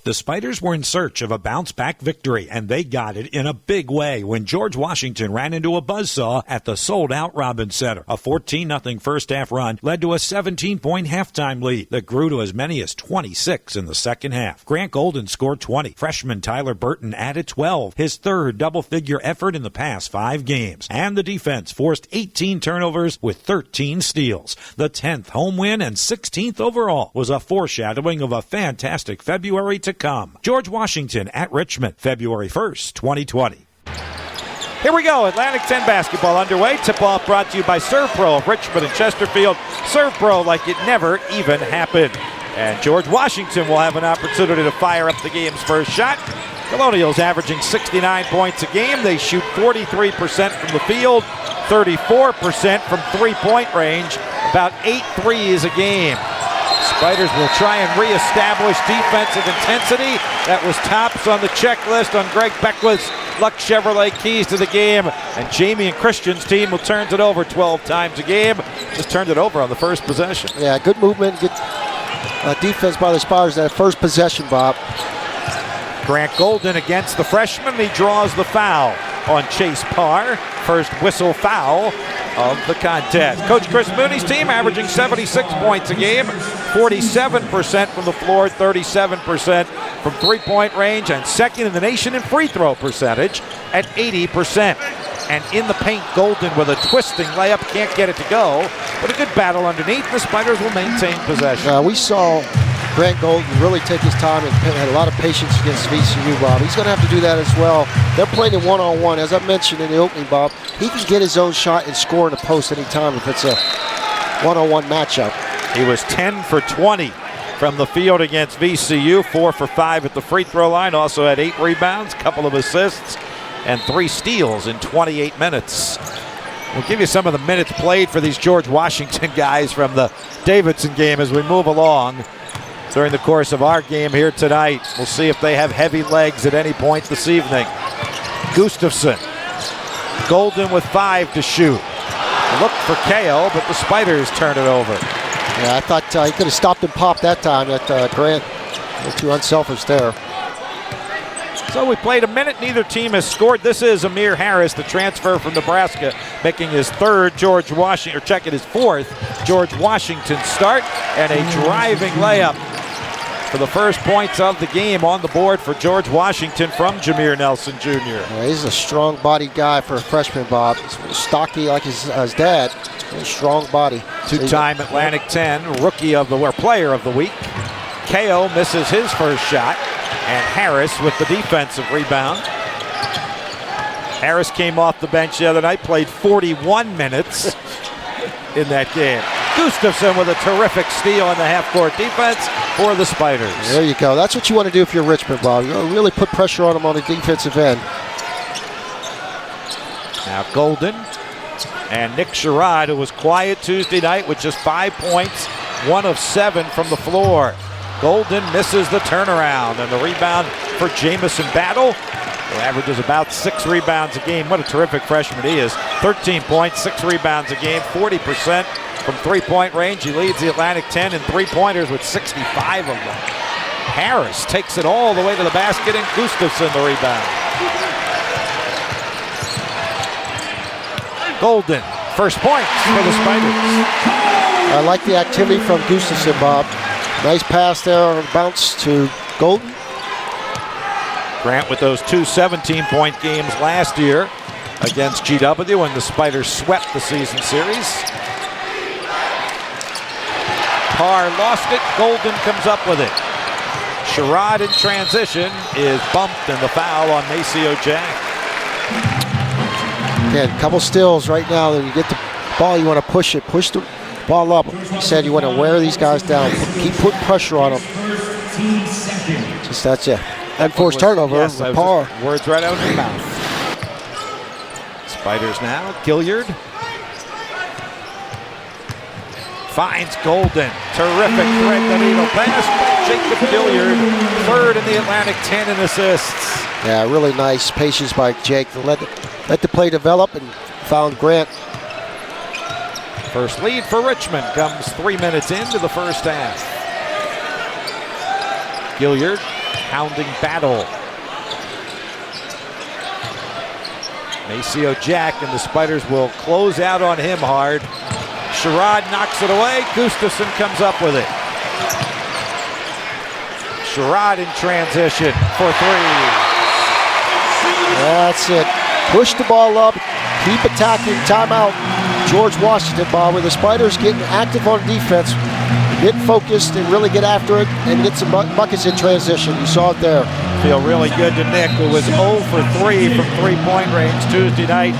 The Spiders were in search of a bounce-back victory, and they got it in a big way when George Washington ran into a buzzsaw at the sold-out Robins Center. A 14-0 first-half run led to a 17-point halftime lead that grew to as many as 26 in the second half. Grant Golden scored 20. Freshman Tyler Burton added 12, his third double-figure effort in the past 5 games. And the defense forced 18 turnovers with 13 steals. The 10th home win and 16th overall was a foreshadowing of a fantastic February to come. George Washington at Richmond, February 1st, 2020. Here we go, Atlantic 10 basketball underway. Tip-off brought to you by Serve Pro of Richmond and Chesterfield. Serve Pro like it never even happened. And George Washington will have an opportunity to fire up the game's first shot. Colonials averaging 69 points a game. They shoot 43% from the field, 34% from three-point range, about 8 threes a game. Spiders will try and reestablish defensive intensity. That was tops on the checklist on Greg Beckwith's Luck Chevrolet keys to the game. And Jamie and Christian's team will turn it over 12 times a game. Just turned it over on the first possession. Yeah, good movement, good defense by the Spiders that first possession, Bob. Grant Golden against the freshman. He draws the foul on Chase Parr. First whistle foul of the contest. Coach Chris Mooney's team averaging 76 points a game, 47% from the floor, 37% from three-point range, and second in the nation in free throw percentage at 80%. And in the paint, Golden with a twisting layup, can't get it to go, but a good battle underneath. The Spiders will maintain possession. We saw Grant Golden really take his time and had a lot of patience against VCU, Bob. He's going to have to do that as well. They're playing in one-on-one. As I mentioned in the opening, Bob, he can get his own shot and score in the post anytime if it's a one-on-one matchup. He was 10 for 20 from the field against VCU, 4 for 5 at the free throw line. Also had 8 rebounds, couple of assists, and 3 steals in 28 minutes. We'll give you some of the minutes played for these George Washington guys from the Davidson game as we move along during the course of our game here tonight. We'll see if they have heavy legs at any point this evening. Gustafson. Golden with 5 to shoot. Look for KO, but the Spiders turn it over. Yeah, I thought he could have stopped and popped that time. That Grant was too unselfish there. So we played a minute. Neither team has scored. This is Amir Harris, the transfer from Nebraska, making his third George Washington, or checking his 4th George Washington start, and a driving layup for the first points of the game on the board for George Washington from Jameer Nelson Jr. Yeah, he's a strong-bodied guy for a freshman, Bob. He's stocky like his dad. A strong body. Two-time Atlantic 10 rookie of the player of the week. KO misses his first shot, and Harris with the defensive rebound. Harris came off the bench the other night, played 41 minutes in that game. Gustafson with a terrific steal in the half-court defense for the Spiders. There you go. That's what you want to do if you're Richmond, Bob. You want to really put pressure on them on the defensive end. Now Golden and Nick Sherrod, who was quiet Tuesday night with just 5 points, 1 of 7 from the floor. Golden misses the turnaround, and the rebound for Jamison Battle, who averages about 6 rebounds a game. What a terrific freshman he is. 13 points, 6 rebounds a game, 40% from three-point range. He leads the Atlantic 10 in three-pointers with 65 of them. Harris takes it all the way to the basket, and Gustafson the rebound. Golden, first points for the Spiders. I like the activity from Gustafson, Bob. Nice pass there on a bounce to Golden. Grant with those 2 17-point games last year against GW when the Spiders swept the season series. Parr lost it. Golden comes up with it. Sherrod in transition is bumped, and the foul on Maceo Jack. Again, a couple steals right now. When you get the ball, you want to push it. Push the ball up. You said you want to wear these guys down. Keep putting pressure on them. Just that's it. Unforced turnover. Yes, Parr. Words right out of his mouth. Spiders now. Gilliard finds Golden. Terrific thread the needle pass. Jacob Gilliard, 3rd in the Atlantic 10 in assists. Yeah, really nice patience by Jake to let the play develop and found Grant. First lead for Richmond comes 3 minutes into the first half. Gilliard pounding battle. Maceo Jack, and the Spiders will close out on him hard. Sherrod knocks it away. Gustafson comes up with it. Sherrod in transition for three. That's it. Push the ball up. Keep attacking. Timeout. George Washington, Bob, with the Spiders getting active on defense, get focused and really get after it and get some buckets in transition. You saw it there. Feel really good to Nick, who was 0 for 3 from three-point range Tuesday night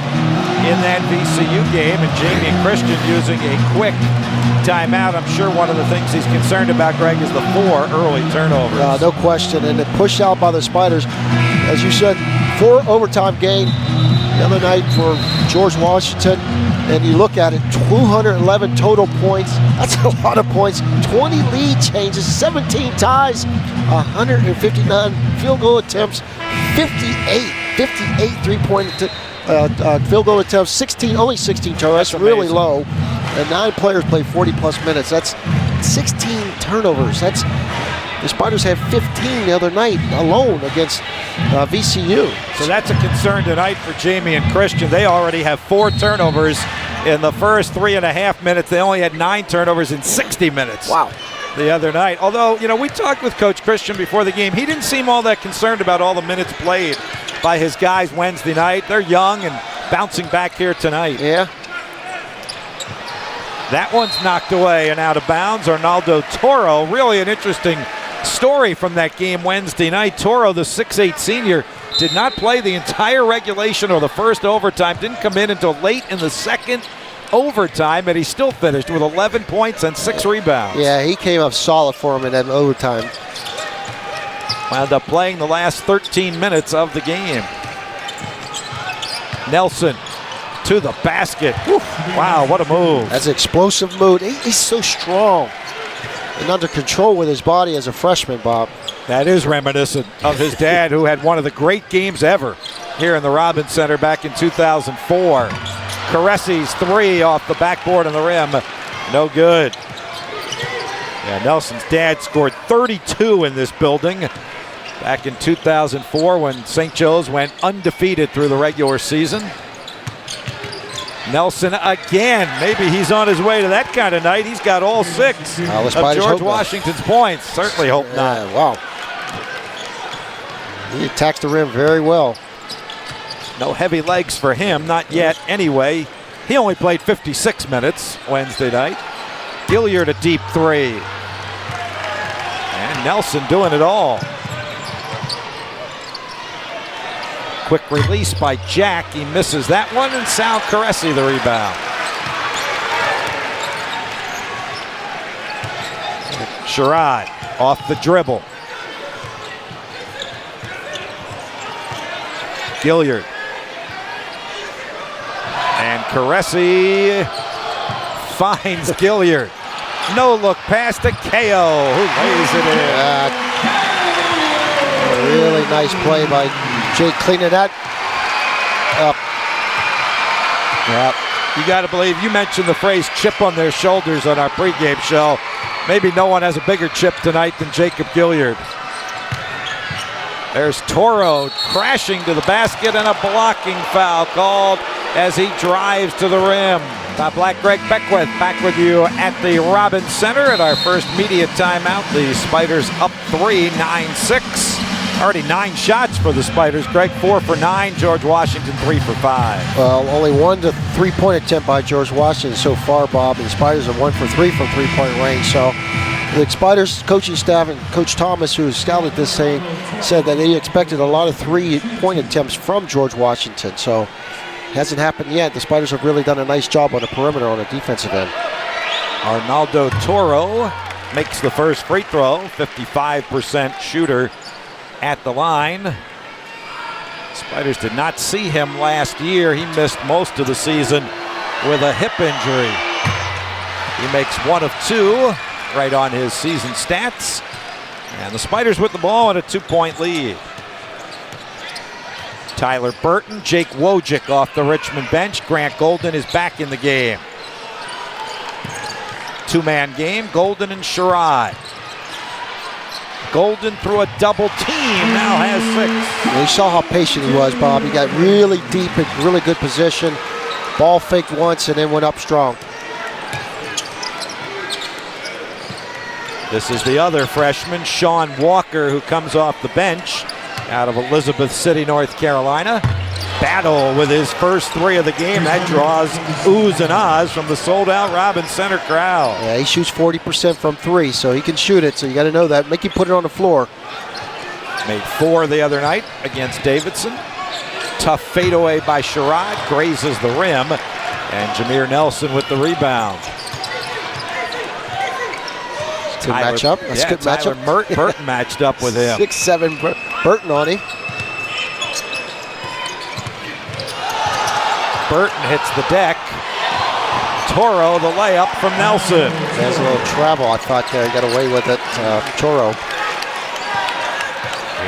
in that VCU game, and Jamie and Christian using a quick timeout. I'm sure one of the things he's concerned about, Greg, is the 4 early turnovers. No question, and the push out by the Spiders. As you said, 4 overtime gain the other night for George Washington, and you look at it, 211 total points. That's a lot of points. 20 lead changes, 17 ties, 159 field goal attempts, 58 three-point field goal attempts, only 16 turnovers. That's really low. And 9 players play 40-plus minutes. That's 16 turnovers. The Spiders had 15 the other night alone against VCU. So that's a concern tonight for Jamie and Christian. They already have 4 turnovers in the first 3.5 minutes. They only had 9 turnovers in 60 minutes. Wow. The other night. Although, we talked with Coach Christian before the game. He didn't seem all that concerned about all the minutes played by his guys Wednesday night. They're young and bouncing back here tonight. Yeah. That one's knocked away and out of bounds. Arnaldo Toro, really an interesting story from that game Wednesday night. Toro, the 6'8 senior, did not play the entire regulation or the first overtime. Didn't come in until late in the second overtime, and he still finished with 11 points and 6 rebounds. Yeah, he came up solid for him in that overtime. Wound up playing the last 13 minutes of the game. Nelson to the basket. Oof, wow, what a move. That's an explosive move. He's so strong and under control with his body as a freshman, Bob. That is reminiscent of his dad, who had one of the great games ever here in the Robins Center back in 2004. Caressi's 3 off the backboard on the rim. No good. Yeah, Nelson's dad scored 32 in this building back in 2004 when St. Joe's went undefeated through the regular season. Nelson again. Maybe he's on his way to that kind of night. He's got all 6 of George Washington's points. Certainly hope not. Wow. He attacks the rim very well. No heavy legs for him, not yet anyway. He only played 56 minutes Wednesday night. Gilliard a deep 3. And Nelson doing it all. Quick release by Jack. He misses that one, and Sal Caressi the rebound. Sherrod off the dribble. Gilliard. And Caressi finds Gilliard. No look pass to KO, who lays it in. A really nice play by Jake cleaning that up. Yep. You got to believe, you mentioned the phrase chip on their shoulders on our pregame show. Maybe no one has a bigger chip tonight than Jacob Gilliard. There's Toro crashing to the basket, and a blocking foul called as he drives to the rim. Top Black Greg Beckwith back with you at the Robins Center at our first media timeout. The Spiders up 3, 9-6. Already 9 shots for the Spiders. Greg 4 for 9. George Washington 3 for 5. Well, only 1 to 3-point attempt by George Washington so far, Bob. And the Spiders are 1 for 3 from 3-point range. So the Spiders coaching staff and Coach Thomas, who scouted this, said that they expected a lot of 3-point attempts from George Washington. So it hasn't happened yet. The Spiders have really done a nice job on the perimeter on the defensive end. Arnaldo Toro makes the first free throw. 55% shooter at the line. Spiders did not see him last year. He missed most of the season with a hip injury. He makes 1 of 2 right on his season stats. And the Spiders with the ball and a 2-point lead. Tyler Burton, Jake Wojcik off the Richmond bench. Grant Golden is back in the game. 2-man game, Golden and Sherrod. Golden through a double team, now has 6. And you saw how patient he was, Bob. He got really deep in really good position. Ball faked once and then went up strong. This is the other freshman, Sean Walker, who comes off the bench out of Elizabeth City, North Carolina. Battle with his first 3 of the game. That draws oohs and ahs from the sold-out Robins Center crowd. Yeah, he shoots 40% from 3, so he can shoot it, so you got to know that. Make him put it on the floor. Made 4 the other night against Davidson. Tough fadeaway by Sherrod, grazes the rim, and Jameer Nelson with the rebound. Good matchup. That's a good Tyler matchup. Burton matched up with him. 6'7" Burton on him. Burton hits the deck. Toro the layup from Nelson. There's a little travel, I thought there. He got away with it, Toro.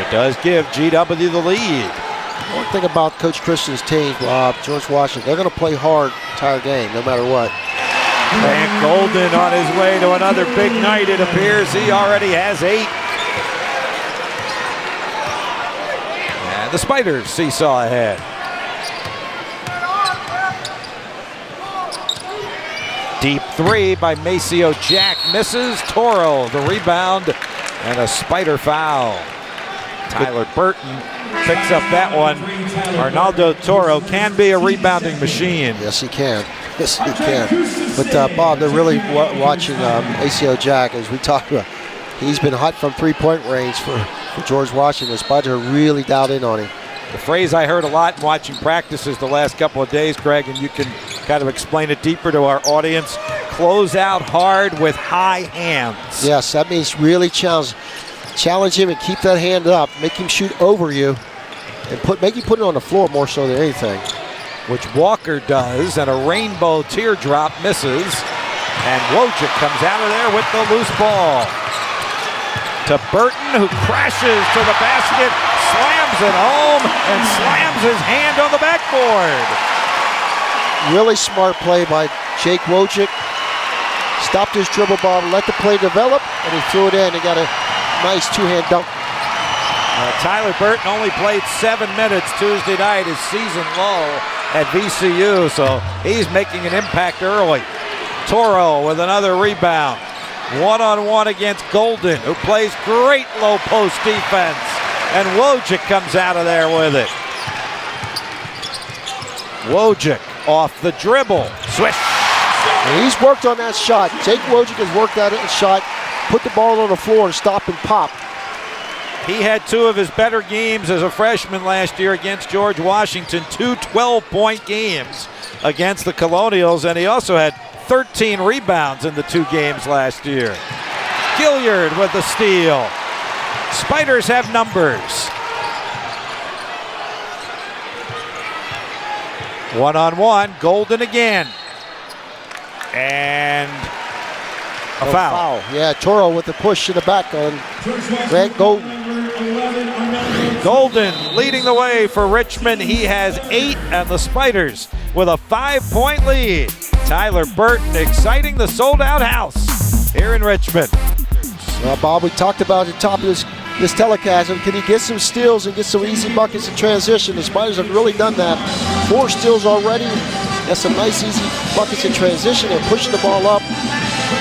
It does give GW the lead. One thing about Coach Christian's team, George Washington, they're going to play hard the entire game, no matter what. Grant Golden on his way to another big night. It appears he already has 8. And the Spiders seesaw ahead. Deep 3 by Maceo Jack misses. Toro the rebound and a Spider foul. Tyler Burton picks up that one. Arnaldo Toro can be a rebounding machine. Yes, he can. Yes, he can. But Bob, they're really watching Maceo Jack, as we talked about. He's been hot from 3-point range for George Washington. The Spiders are really dialed in on him. The phrase I heard a lot in watching practices the last couple of days, Greg, and you can kind of explain it deeper to our audience. Close out hard with high hands. Yes, that means really challenge him and keep that hand up. Make him shoot over you and make him put it on the floor more so than anything. Which Walker does, and a rainbow teardrop misses. And Wojcik comes out of there with the loose ball. To Burton, who crashes to the basket, slams it home, and slams his hand on the backboard. Really smart play by Jake Wojcik. Stopped his dribble ball, let the play develop, and he threw it in. He got a nice 2-hand dunk. Tyler Burton only played 7 minutes Tuesday night, his season low at VCU, so he's making an impact early. Toro with another rebound. 1-on-1 against Golden, who plays great low post defense. And Wojcik comes out of there with it. Wojcik off the dribble. Swish. And he's worked on that shot. Jake Wojcik has worked that shot, put the ball on the floor and stop and pop. He had 2 of his better games as a freshman last year against George Washington. 2 12-point games against the Colonials, and he also had 13 rebounds in the 2 games last year. Gilliard with the steal. Spiders have numbers. 1-on-1, Golden again. And a foul. Yeah, Toro with the push in the back on Grant Golden. Golden leading the way for Richmond. He has 8, and the Spiders with a 5-point lead. Tyler Burton exciting the sold-out house here in Richmond. Well, Bob, we talked about at the top of this telecast. Can he get some steals and get some easy buckets in transition? The Spiders have really done that. 4 steals already. That's some nice easy buckets in transition. They're pushing the ball up,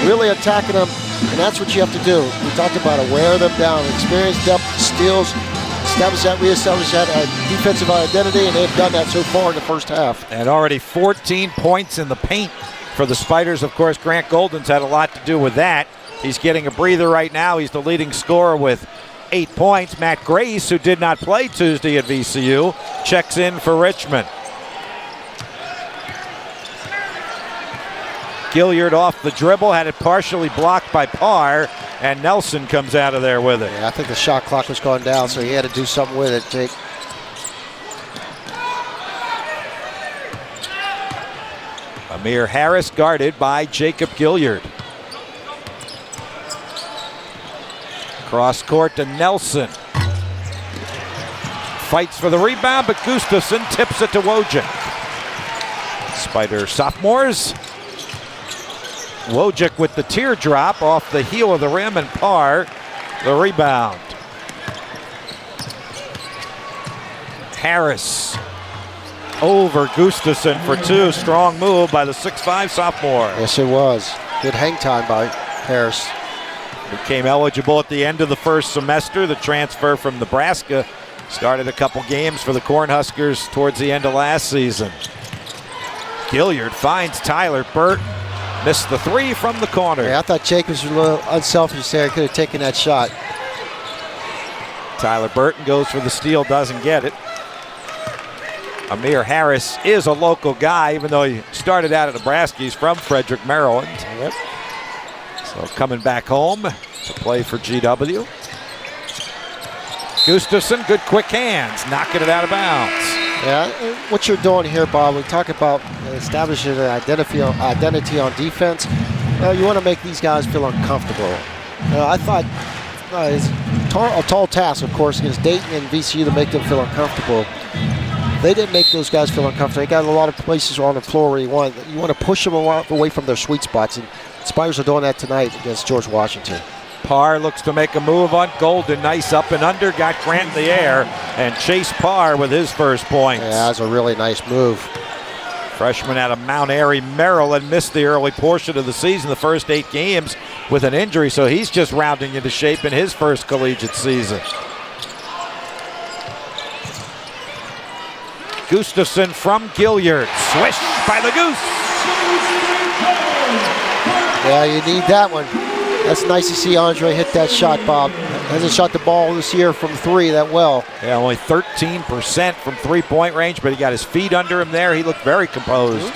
really attacking them, and that's what you have to do. We talked about it, wear them down, experience, depth, steals, reestablish that defensive identity, and they've done that so far in the first half. And already 14 points in the paint for the Spiders. Of course, Grant Golden's had a lot to do with that. He's getting a breather right now. He's the leading scorer with 8 points. Matt Grace, who did not play Tuesday at VCU, checks in for Richmond. Gilliard off the dribble, had it partially blocked by Parr, and Nelson comes out of there with it. Yeah, I think the shot clock was going down, so he had to do something with it, Jake. Amir Harris guarded by Jacob Gilliard. Cross court to Nelson. Fights for the rebound, but Gustafson tips it to Wojcik. Spider sophomores. Wojcik with the teardrop off the heel of the rim, and Parr the rebound. Harris over Gustafson for two. Strong move by the 6'5" sophomore. Yes, it was. Good hang time by Harris. Became eligible at the end of the first semester. The transfer from Nebraska started a couple games for the Cornhuskers towards the end of last season. Gilliard finds Tyler Burton. Missed the three from the corner. Yeah, I thought Jacobs was a little unselfish there. Could have taken that shot. Tyler Burton goes for the steal, doesn't get it. Amir Harris is a local guy, even though he started out at Nebraska. He's from Frederick, Maryland. Yep. So coming back home to play for GW. Gustafson, good quick hands, knocking it out of bounds. Yeah, what you're doing here, Bob, we talk about establishing an identity on defense. You want to make these guys feel uncomfortable. I thought it's a tall task, of course, against Dayton and VCU to make them feel uncomfortable. They didn't make those guys feel uncomfortable. They got a lot of places on the floor where you want to push them away from their sweet spots, and Spiders are doing that tonight against George Washington. Parr looks to make a move on Golden. Nice up and under. Got Grant in the air. And Chase Parr with his first points. Yeah, that's a really nice move. Freshman out of Mount Airy, Maryland. Missed the early portion of the season, the first 8 games, with an injury. So he's just rounding into shape in his first collegiate season. Gustafson from Gilliard. Swish by the Goose. Yeah, you need that one. That's nice to see Andre hit that shot, Bob. Hasn't shot the ball this year from 3 that well. Yeah, only 13% from three-point range, but he got his feet under him there. He looked very composed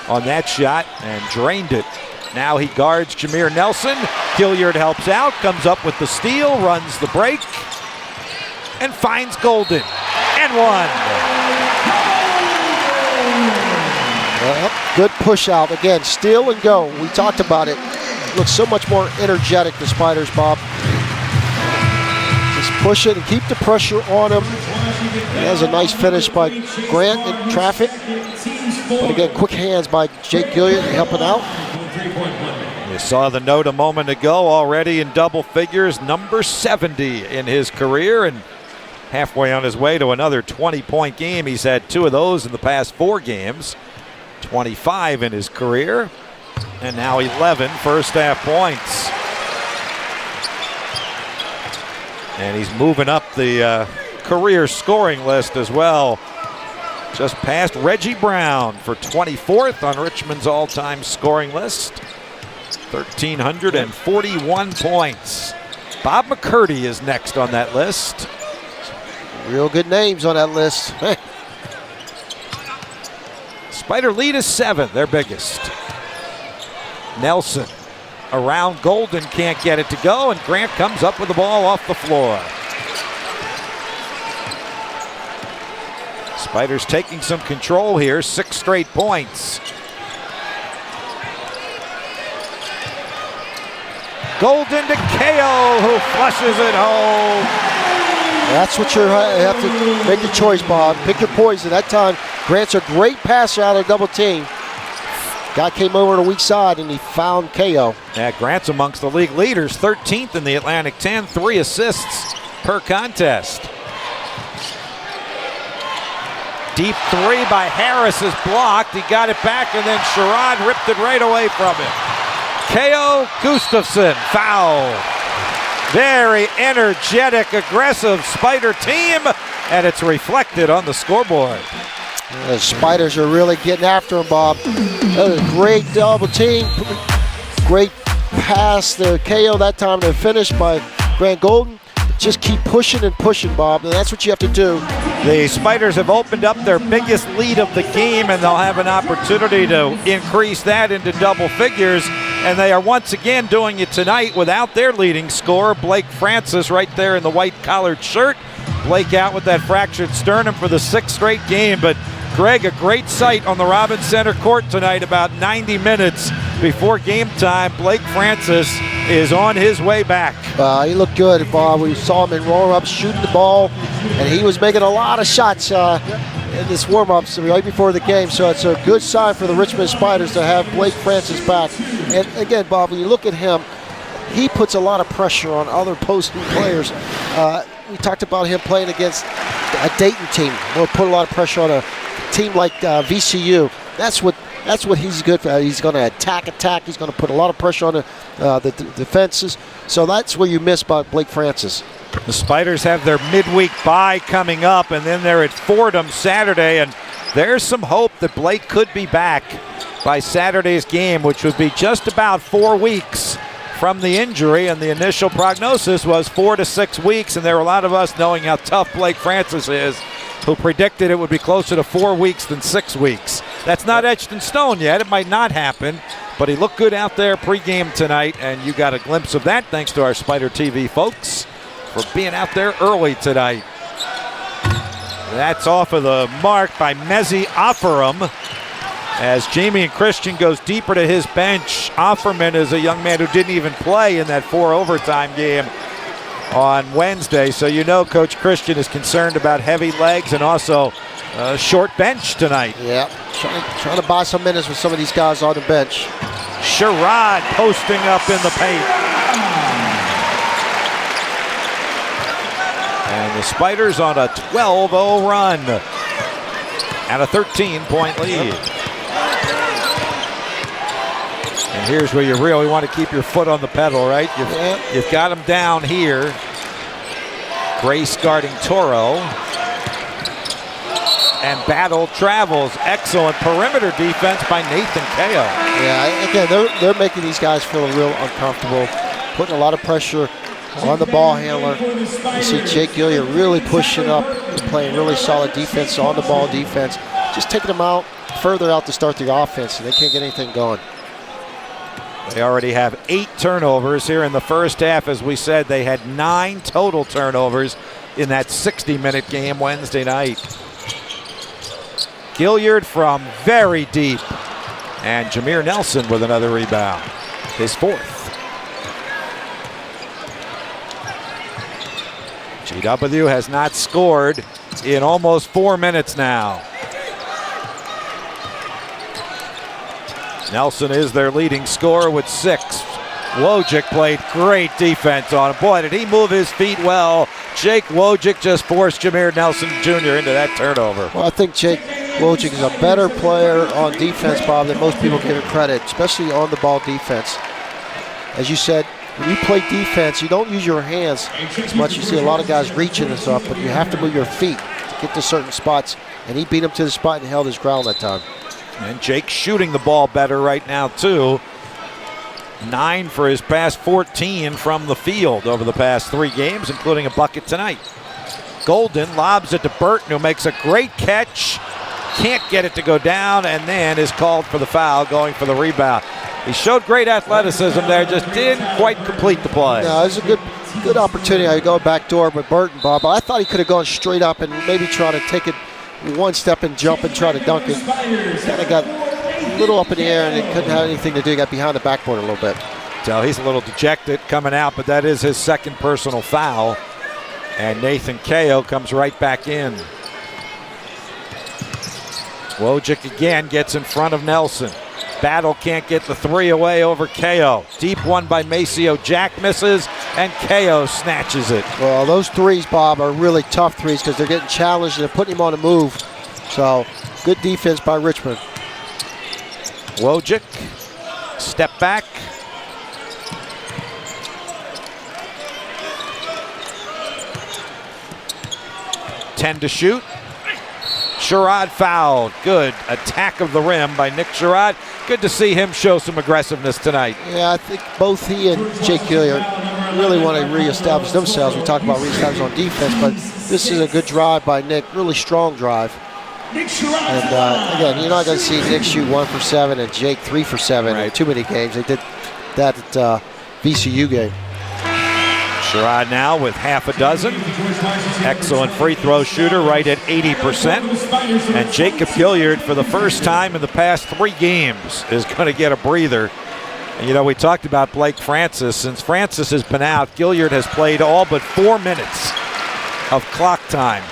on that shot and drained it. Now he guards Jameer Nelson. Gilliard helps out, comes up with the steal, runs the break, and finds Golden. And one. Good push out. Again, steal and go. We talked about it. Looks so much more energetic, the Spiders, Bob. Just push it and keep the pressure on him. That was a nice finish by Grant in traffic. But again, quick hands by Jake Gilliard helping out. You saw the note a moment ago, already in double figures, number 70 in his career, and halfway on his way to another 20-point game. He's had 2 of those in the past 4 games. 25 in his career. And now 11 first half points. And he's moving up the career scoring list as well. Just past Reggie Brown for 24th on Richmond's all-time scoring list. 1,341 points. Bob McCurdy is next on that list. Real good names on that list. Spider lead is 7, their biggest. Nelson around Golden, can't get it to go, and Grant comes up with the ball off the floor. Spiders taking some control here, 6 straight points. Golden to KO, who flushes it home. That's what you have to make the choice, Bob. Pick your poison. That time, Grant's a great passer out of double team. Guy came over to the weak side and he found KO. Yeah, Grant's amongst the league leaders, 13th in the Atlantic 10, 3 assists per contest. Deep 3 by Harris is blocked. He got it back and then Sherrod ripped it right away from him. KO Gustafson, foul. Very energetic, aggressive Spider team, and it's reflected on the scoreboard. The Spiders are really getting after him, Bob. That was a great double team. Great pass to KO that time to finish by Grant Golden. Just keep pushing and pushing, Bob, and that's what you have to do. The Spiders have opened up their biggest lead of the game, and they'll have an opportunity to increase that into double figures. And they are once again doing it tonight without their leading scorer, Blake Francis, right there in the white collared shirt. Blake out with that fractured sternum for the 6th straight game. But Greg, a great sight on the Robins Center court tonight, about 90 minutes before game time. Blake Francis is on his way back. He looked good, Bob. We saw him in roll-ups shooting the ball, and he was making a lot of shots in this warm-ups right before the game. So it's a good sign for the Richmond Spiders to have Blake Francis back. And again, Bob, when you look at him, he puts a lot of pressure on other opposing players. We talked about him playing against a Dayton team. Will put a lot of pressure on a team like VCU. That's what he's good for. He's going to attack. He's going to put a lot of pressure on the defenses. So that's where you miss by Blake Francis. The Spiders have their midweek bye coming up, and then they're at Fordham Saturday, and there's some hope that Blake could be back by Saturday's game, which would be just about 4 weeks from the injury, and the initial prognosis was 4 to 6 weeks, and there were a lot of us, knowing how tough Blake Francis is, who predicted it would be closer to 4 weeks than 6 weeks. That's not etched in stone yet. It might not happen, but he looked good out there pregame tonight, and you got a glimpse of that thanks to our SpiderTV folks for being out there early tonight. That's off of the mark by Mezzi Offerum. As Jamie and Christian goes deeper to his bench, Offerman is a young man who didn't even play in that 4 overtime game on Wednesday. So you know Coach Christian is concerned about heavy legs and also a short bench tonight. Yeah, trying to buy some minutes with some of these guys on the bench. Sherrod posting up in the paint. And the Spiders on a 12-0 run and a 13-point lead. And here's where you really want to keep your foot on the pedal, right? You've got him down here. Grace guarding Toro. And Battle travels. Excellent perimeter defense by Nathan Kao. Yeah, again, they're making these guys feel real uncomfortable, putting a lot of pressure on the ball handler. You see Jake Gilliard really pushing up and playing really solid defense, on the ball defense. Just taking them out, further out to start the offense, and they can't get anything going. They already have 8 turnovers here in the first half. As we said, they had 9 total turnovers in that 60-minute game Wednesday night. Gilliard from very deep. And Jameer Nelson with another rebound. His 4th. GW has not scored in almost 4 minutes now. Nelson is their leading scorer with 6. Wojcik played great defense on him. Boy, did he move his feet well. Jake Wojcik just forced Jameer Nelson Jr. into that turnover. Well, I think Jake Wojcik is a better player on defense, Bob, than most people give him credit, especially on the ball defense. As you said, when you play defense, you don't use your hands as much. You see a lot of guys reaching and stuff, but you have to move your feet to get to certain spots, and he beat him to the spot and held his ground that time. And Jake shooting the ball better right now, too. 9 for his past 14 from the field over the past 3 games, including a bucket tonight. Golden lobs it to Burton, who makes a great catch. Can't get it to go down, and then is called for the foul, going for the rebound. He showed great athleticism there, just didn't quite complete the play. No, it was a good opportunity. I go back door with Burton, Bob. I thought he could have gone straight up and maybe try to take it one step and jump and try to dunk it. Kind of got a little up in the air, and it couldn't have anything to do. He got behind the backboard a little bit. So he's a little dejected coming out, but that is his 2nd personal foul. And Nathan Kao comes right back in. Wojcik again gets in front of Nelson. Battle can't get the 3 away over Kao. Deep one by Maceo. Jack misses, and Kao snatches it. Well, those threes, Bob, are really tough threes because they're getting challenged and they're putting him on the move. So, good defense by Richmond. Wojcik, step back. Ten to shoot. Sherrod fouled. Good attack of the rim by Nick Sherrod. Good to see him show some aggressiveness tonight. Yeah, I think both he and Jake Gilliard really want to reestablish themselves. We talk about reestablishing on defense, but this is a good drive by Nick, really strong drive. And again, you're not going to see Nick shoot 1 for 7 and Jake 3 for 7 in too many games. They did that at VCU game. Sherrod now with half a dozen. Excellent free throw shooter, right at 80%. And Jacob Gilliard, for the first time in the past 3 games, is going to get a breather. And you know, we talked about Blake Francis. Since Francis has been out, Gilliard has played all but 4 minutes of clock time.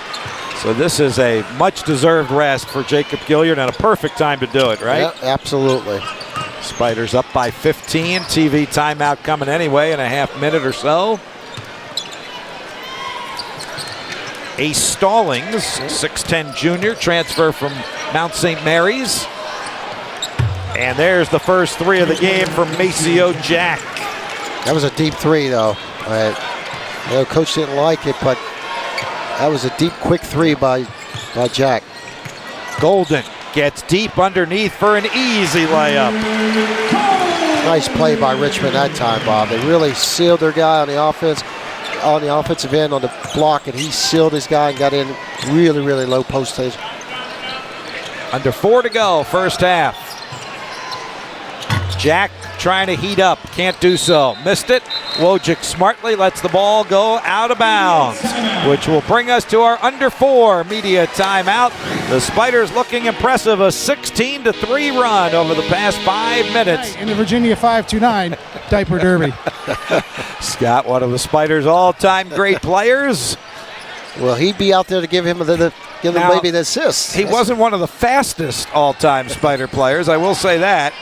So this is a much-deserved rest for Jacob Gilliard and a perfect time to do it, right? Yeah, absolutely. Spiders up by 15. TV timeout coming anyway in a half minute or so. Ace Stallings, 6'10 junior, transfer from Mount St. Mary's. And there's the first three of the game from Maceo Jack. That was a deep three, though. Coach didn't like it, but that was a deep, quick three by Jack. Golden gets deep underneath for an easy layup. Nice play by Richmond that time, Bob. They really sealed their guy on the offensive end on the block, and he sealed his guy and got in really, really low postage. Under 4 to go, first half. Jack trying to heat up, can't do so. Missed it. Wojcik smartly lets the ball go out of bounds, which will bring us to our under 4 media timeout. The Spiders looking impressive, a 16-3 run over the past 5 minutes. In the Virginia 529 Diaper Derby. Scott, one of the Spiders' all-time great players. Well, he'd be out there to give him maybe the assist. He wasn't one of the fastest all-time Spider players, I will say that.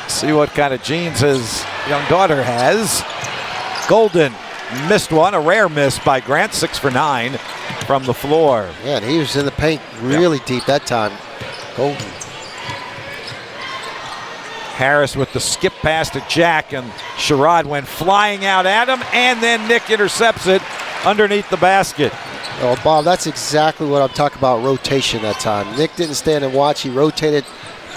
See what kind of genes his young daughter has. Golden missed one, a rare miss by Grant, 6 for 9 from the floor. Yeah, and he was in the paint really deep that time. Golden. Harris with the skip pass to Jack, and Sherrod went flying out at him, and then Nick intercepts it underneath the basket. Oh, Bob, that's exactly what I'm talking about, rotation that time. Nick didn't stand and watch. He rotated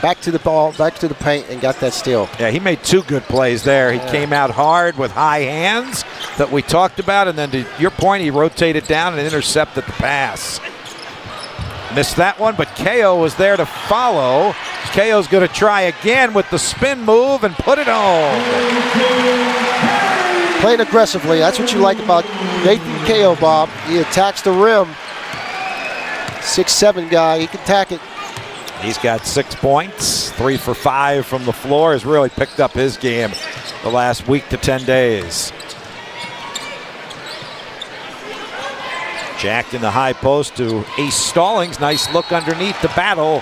back to the ball, back to the paint, and got that steal. Yeah, he made 2 good plays there. He came out hard with high hands that we talked about, and then to your point, he rotated down and intercepted the pass. Missed that one, but KO was there to follow. KO's going to try again with the spin move and put it home. Playing aggressively, that's what you like about Nathan KO, Bob. He attacks the rim. 6'7" guy, he can attack it. He's got 6 points, 3 for 5 from the floor. Has really picked up his game the last week to 10 days. Jack in the high post to Ace Stallings. Nice look underneath the battle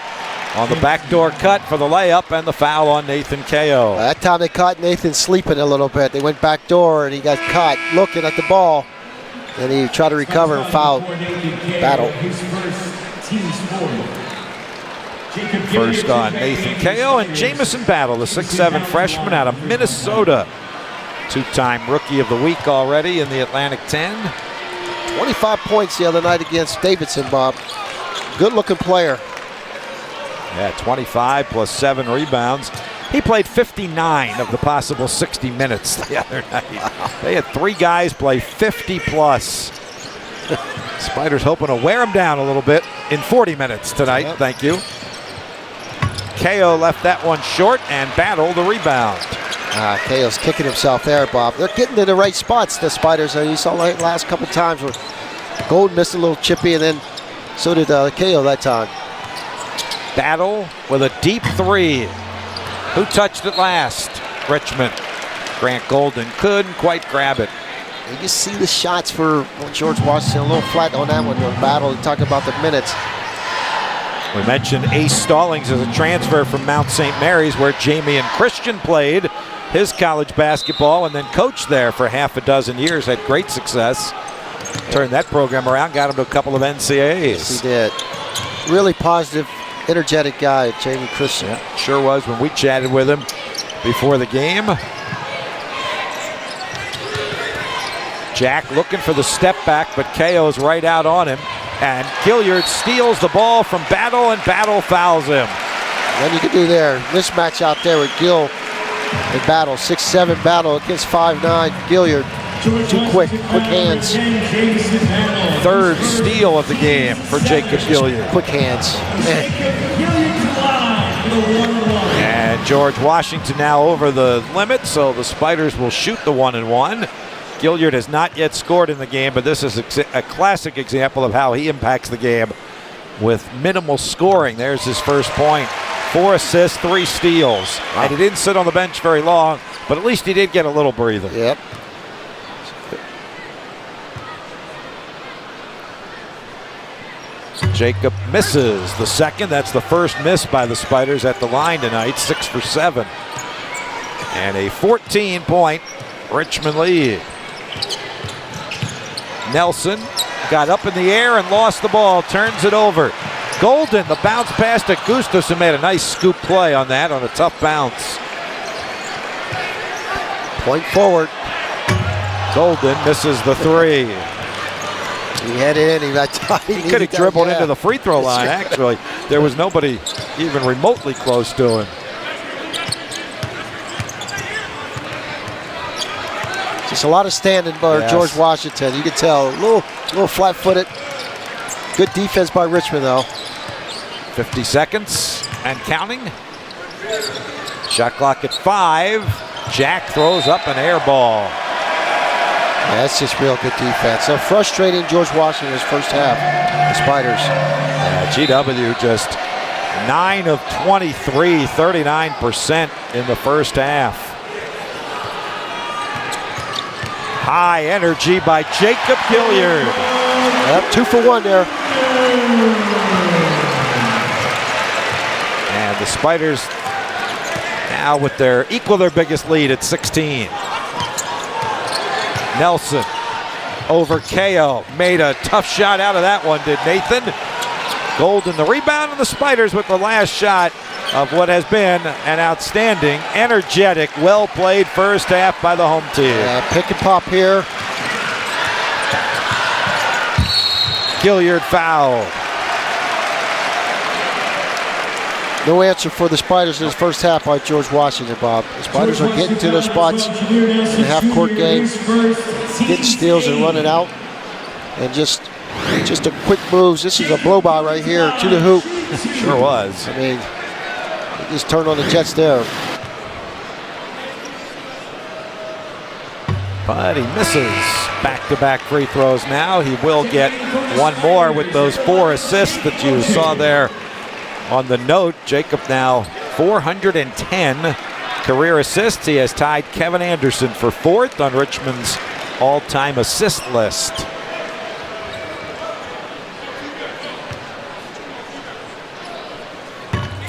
on the backdoor cut for the layup and the foul on Nathan KO. That time they caught Nathan sleeping a little bit. They went backdoor and he got caught looking at the ball. And he tried to recover and foul. Battle. First on Nathan KO and Jamison Battle, the 6'7" freshman out of Minnesota. 2-time Rookie of the Week already in the Atlantic 10. 25 points the other night against Davidson, Bob. Good-looking player. Yeah, 25 plus 7 rebounds. He played 59 of the possible 60 minutes the other night. They had 3 guys play 50 plus. Spiders hoping to wear him down a little bit in 40 minutes tonight. Yep. Thank you. KO left that one short and Battle the rebound. KO's kicking himself there, Bob. They're getting to the right spots, the Spiders. You saw the last couple times where Gold missed a little chippy, and then so did KO that time. Battle with a deep 3. Who touched it last? Richmond. Grant Golden couldn't quite grab it. You can see the shots for George Washington, a little flat on that one. Battle, talking about the minutes. We mentioned Ace Stallings as a transfer from Mount St. Mary's, where Jamie and Christian played his college basketball and then coached there for half a dozen years. Had great success. Turned that program around, got him to a couple of NCAAs. Yes, he did. Really positive, energetic guy, Jamie Christian. Yeah, sure was when we chatted with him before the game. Jack looking for the step back, but KO's right out on him. And Gilliard steals the ball from Battle, and Battle fouls him. Then you can do there, mismatch out there with Gill and Battle. 6'7" Battle against 5'9" Gilliard. Too quick hands. Third steal of the game for Jacob Gilliard. Quick hands. And George Washington now over the limit, so the Spiders will shoot the 1-and-1. Gilliard has not yet scored in the game, but this is a classic example of how he impacts the game with minimal scoring. There's his first point. 4 assists, 3 steals. Wow. And he didn't sit on the bench very long, but at least he did get a little breather. Yep. Jacob misses the second. That's the first miss by the Spiders at the line tonight, 6 for 7. And a 14-point Richmond lead. Nelson got up in the air and lost the ball, turns it over. Golden, the bounce pass to Gustafson, made a nice scoop play on that on a tough bounce. Point forward. Golden misses the three. He had it in. He could have dribbled into the free throw line, actually. There was nobody even remotely close to him. Just a lot of standing by George Washington. You could tell. A little flat-footed. Good defense by Richmond, though. 50 seconds and counting. Shot clock at 5. Jack throws up an air ball. Yeah, that's just real good defense. So frustrating George Washington's first half. The Spiders. GW just 9 of 23, 39% in the first half. High energy by Jacob Gilliard. Yep, 2 for 1 there. And the Spiders now with their biggest lead at 16. Nelson over KO. Made a tough shot out of that one, did Nathan. Golden the rebound, and the Spiders with the last shot of what has been an outstanding, energetic, well-played first half by the home team. Pick and pop here. Gilliard fouled. No answer for the Spiders in this first half by George Washington, Bob. The Spiders are getting to their spots in the half-court game, getting steals and running out, and just a quick moves. This is a blow-by right here to the hoop. Sure was. I mean, they just turned on the Jets there. But he misses back-to-back free throws now. He will get one more with those 4 assists that you saw there on the note. Jacob now 410 career assists. He has tied Kevin Anderson for 4th on Richmond's all-time assist list.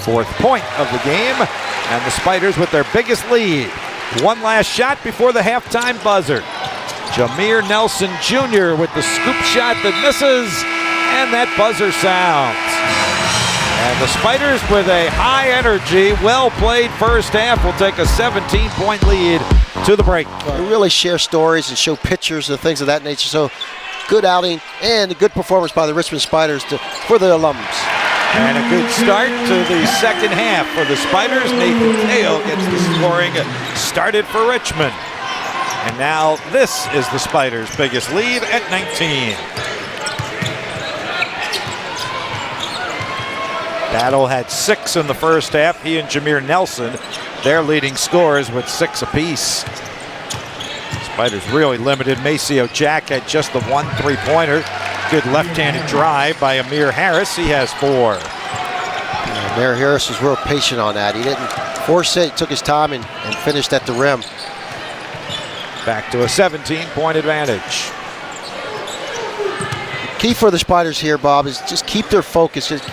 Fourth point of the game, and the Spiders with their biggest lead. One last shot before the halftime buzzer. Jameer Nelson Jr. with the scoop shot that misses, and that buzzer sounds. And the Spiders with a high energy, well-played first half will take a 17-point lead to the break. They really share stories and show pictures and things of that nature. So good outing and a good performance by the Richmond Spiders for the alums. And a good start to the second half for the Spiders. Nathan Teo gets the scoring started for Richmond. And now this is the Spiders' biggest lead at 19. Battle had 6 in the first half. He and Jameer Nelson, their leading scorers with 6 apiece. Spiders really limited. Maceo Jack had just the 1 3-pointer. Good left-handed drive by Amir Harris. He has 4. Amir Harris was real patient on that. He didn't force it. He took his time and finished at the rim. Back to a 17-point advantage. Key for the Spiders here, Bob, is just keep their focus. Just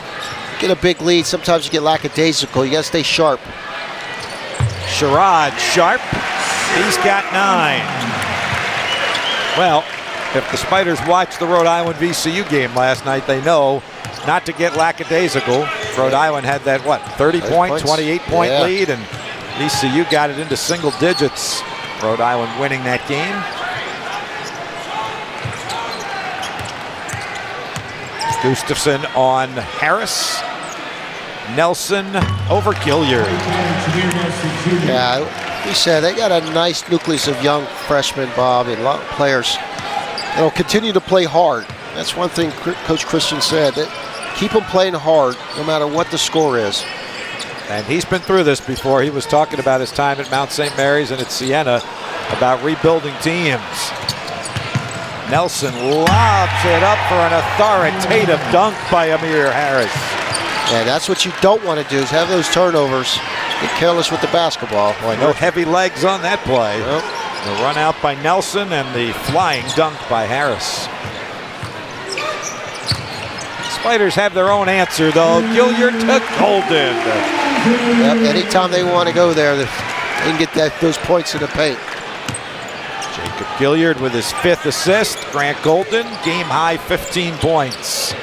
get a big lead. Sometimes you get lackadaisical. You got to stay sharp. Sherrod Sharp. He's got 9. Well, if the Spiders watched the Rhode Island VCU game last night, they know not to get lackadaisical. Rhode Island had that, 30-point, 28-point lead, and VCU got it into single digits. Rhode Island winning that game. Gustafson on Harris. Nelson over Gilliard. Yeah, we said they got a nice nucleus of young freshmen, Bob, and a lot of players. They'll continue to play hard. That's one thing Coach Christian said, that keep them playing hard no matter what the score is. And he's been through this before. He was talking about his time at Mount St. Mary's and at Siena about rebuilding teams. Nelson lobs it up for an authoritative dunk by Amir Harris. Yeah, that's what you don't want to do, is have those turnovers. Get careless with the basketball. Boy, no heavy legs on that play. Nope. The run out by Nelson and the flying dunk by Harris. Spiders have their own answer, though. Gilliard to Golden. Yep, anytime they want to go there, they can get those points in the paint. Jacob Gilliard with his 5th assist. Grant Golden, game-high 15 points.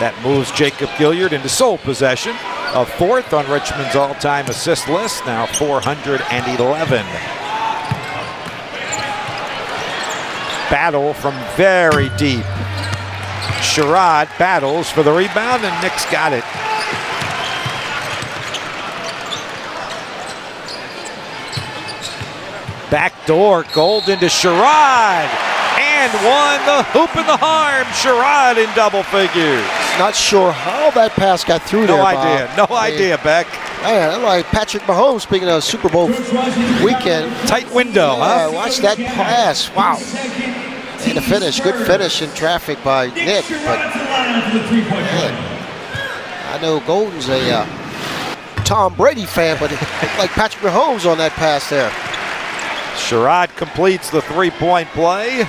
That moves Jacob Gilliard into sole possession of 4th on Richmond's all-time assist list, now 411. Battle from very deep. Sherrod battles for the rebound, and Nick's got it. Backdoor, Golden to Sherrod. And one, the hoop and the harm. Sherrod in double figures. Not sure how that pass got through there, Bob. No idea, Beck. Man, like Patrick Mahomes, speaking of Super Bowl weekend. Tight window, huh? Watch that pass. Wow. And a finish, good finish in traffic by Nick. But man, I know Golden's a Tom Brady fan, but like Patrick Mahomes on that pass there. Sherrod completes the three-point play.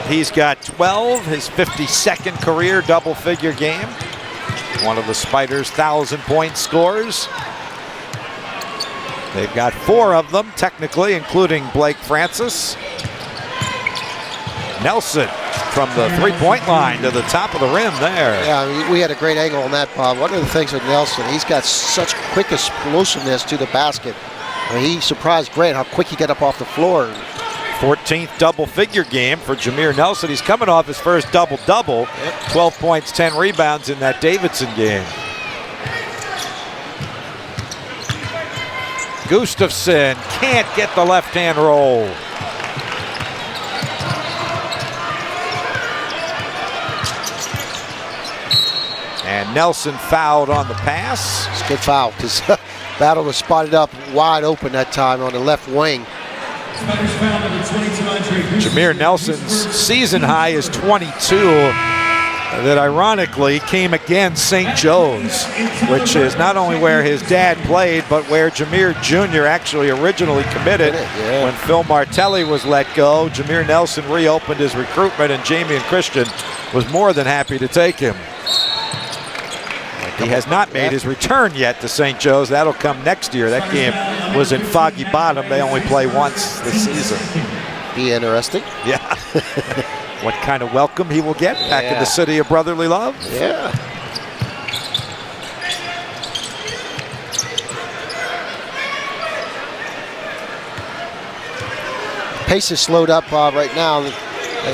He's got 12, his 52nd career double-figure game. One of the Spiders' 1,000-point scores. They've got 4 of them, technically, including Blake Francis. Nelson from the three-point line to the top of the rim there. Yeah, I mean, we had a great angle on that, Bob. One of the things with Nelson, he's got such quick explosiveness to the basket. I mean, he surprised Grant how quick he got up off the floor. 14th double-figure game for Jameer Nelson. He's coming off his first double-double. 12 points, 10 rebounds in that Davidson game. Gustafson can't get the left-hand roll. And Nelson fouled on the pass. It's a good foul because Battle was spotted up wide open that time on the left wing. Jameer Nelson's season high is 22. That ironically came against St. Joe's, which is not only where his dad played, but where Jameer Jr. actually originally committed. Yeah. When Phil Martelli was let go, Jameer Nelson reopened his recruitment, and Jamie and Christian was more than happy to take him. He has not made his return yet to St. Joe's. That'll come next year. That game was in Foggy Bottom. They only play once this season. Be interesting. Yeah. What kind of welcome he will get back in the city of brotherly love. Yeah. Pace is slowed up, Bob, right now.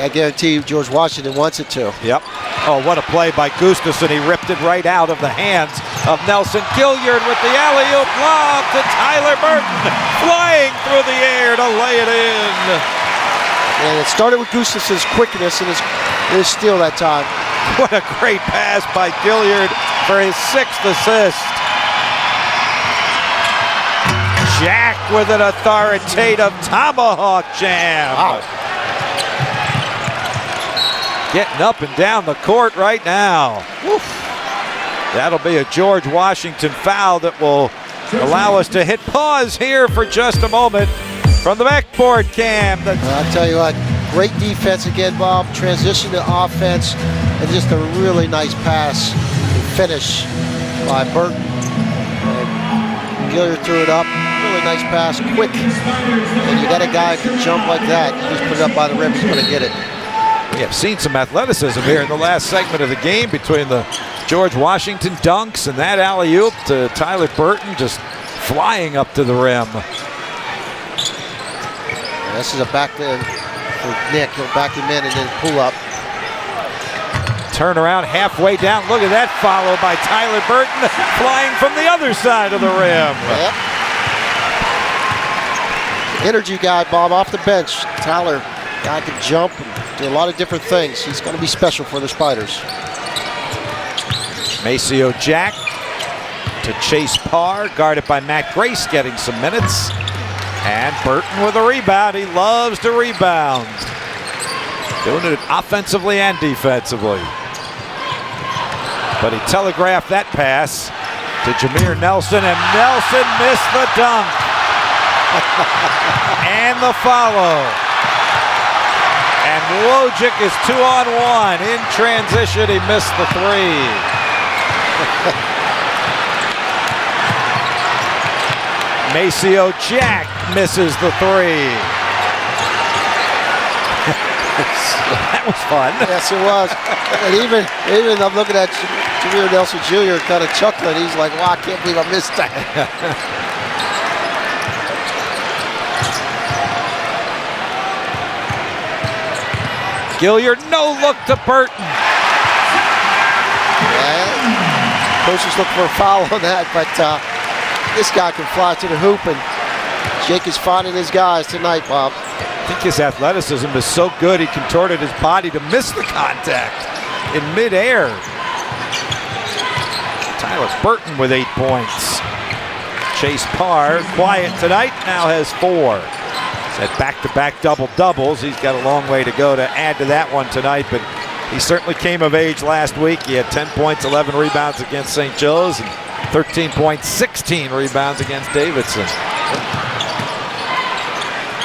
I guarantee you George Washington wants it to. Yep. Oh, what a play by Gustafson. He ripped it right out of the hands of Nelson. Gilliard with the alley-oop lob to Tyler Burton, flying through the air to lay it in. And it started with Gustafson's quickness and his steal that time. What a great pass by Gilliard for his 6th assist. Jack with an authoritative tomahawk jam. Wow. Getting up and down the court right now. Woof. That'll be a George Washington foul that will allow us to hit pause here for just a moment from the backboard cam. I'll tell you what, great defense again, Bob. Transition to offense, and just a really nice pass and finish by Burton. And Gilliard threw it up. Really nice pass, quick. And you got a guy who can jump like that. You just put it up by the rim, he's going to get it. We have seen some athleticism here in the last segment of the game between the George Washington dunks and that alley-oop to Tyler Burton just flying up to the rim. This is a back there for Nick. He'll back him in and then pull up. Turn around halfway down. Look at that follow by Tyler Burton flying from the other side of the rim. Yep. Energy guy, Bob, off the bench. Tyler, guy can jump and do a lot of different things. He's going to be special for the Spiders. Maceo Jack to Chase Parr, guarded by Matt Grace, getting some minutes. And Burton with a rebound. He loves to rebound. Doing it offensively and defensively. But he telegraphed that pass to Jameer Nelson, and Nelson missed the dunk. And the follow. And Wojcik is 2-on-1 in transition. He missed the three. Maceo Jack misses the three. That was fun. Yes, it was. And even I'm looking at Jameer Nelson Jr. kind of chuckling. He's like, wow, I can't believe I missed that. Gilliard, no look to Burton. Yeah, coaches look for a foul on that, but this guy can fly to the hoop, and Jake is finding his guys tonight, Bob. I think his athleticism is so good he contorted his body to miss the contact in midair. Tyler Burton with 8 points. Chase Parr, quiet tonight, now has 4. He's had back-to-back double-doubles. He's got a long way to go to add to that one tonight, but he certainly came of age last week. He had 10 points, 11 rebounds against St. Joe's, and 13 points, 16 rebounds against Davidson.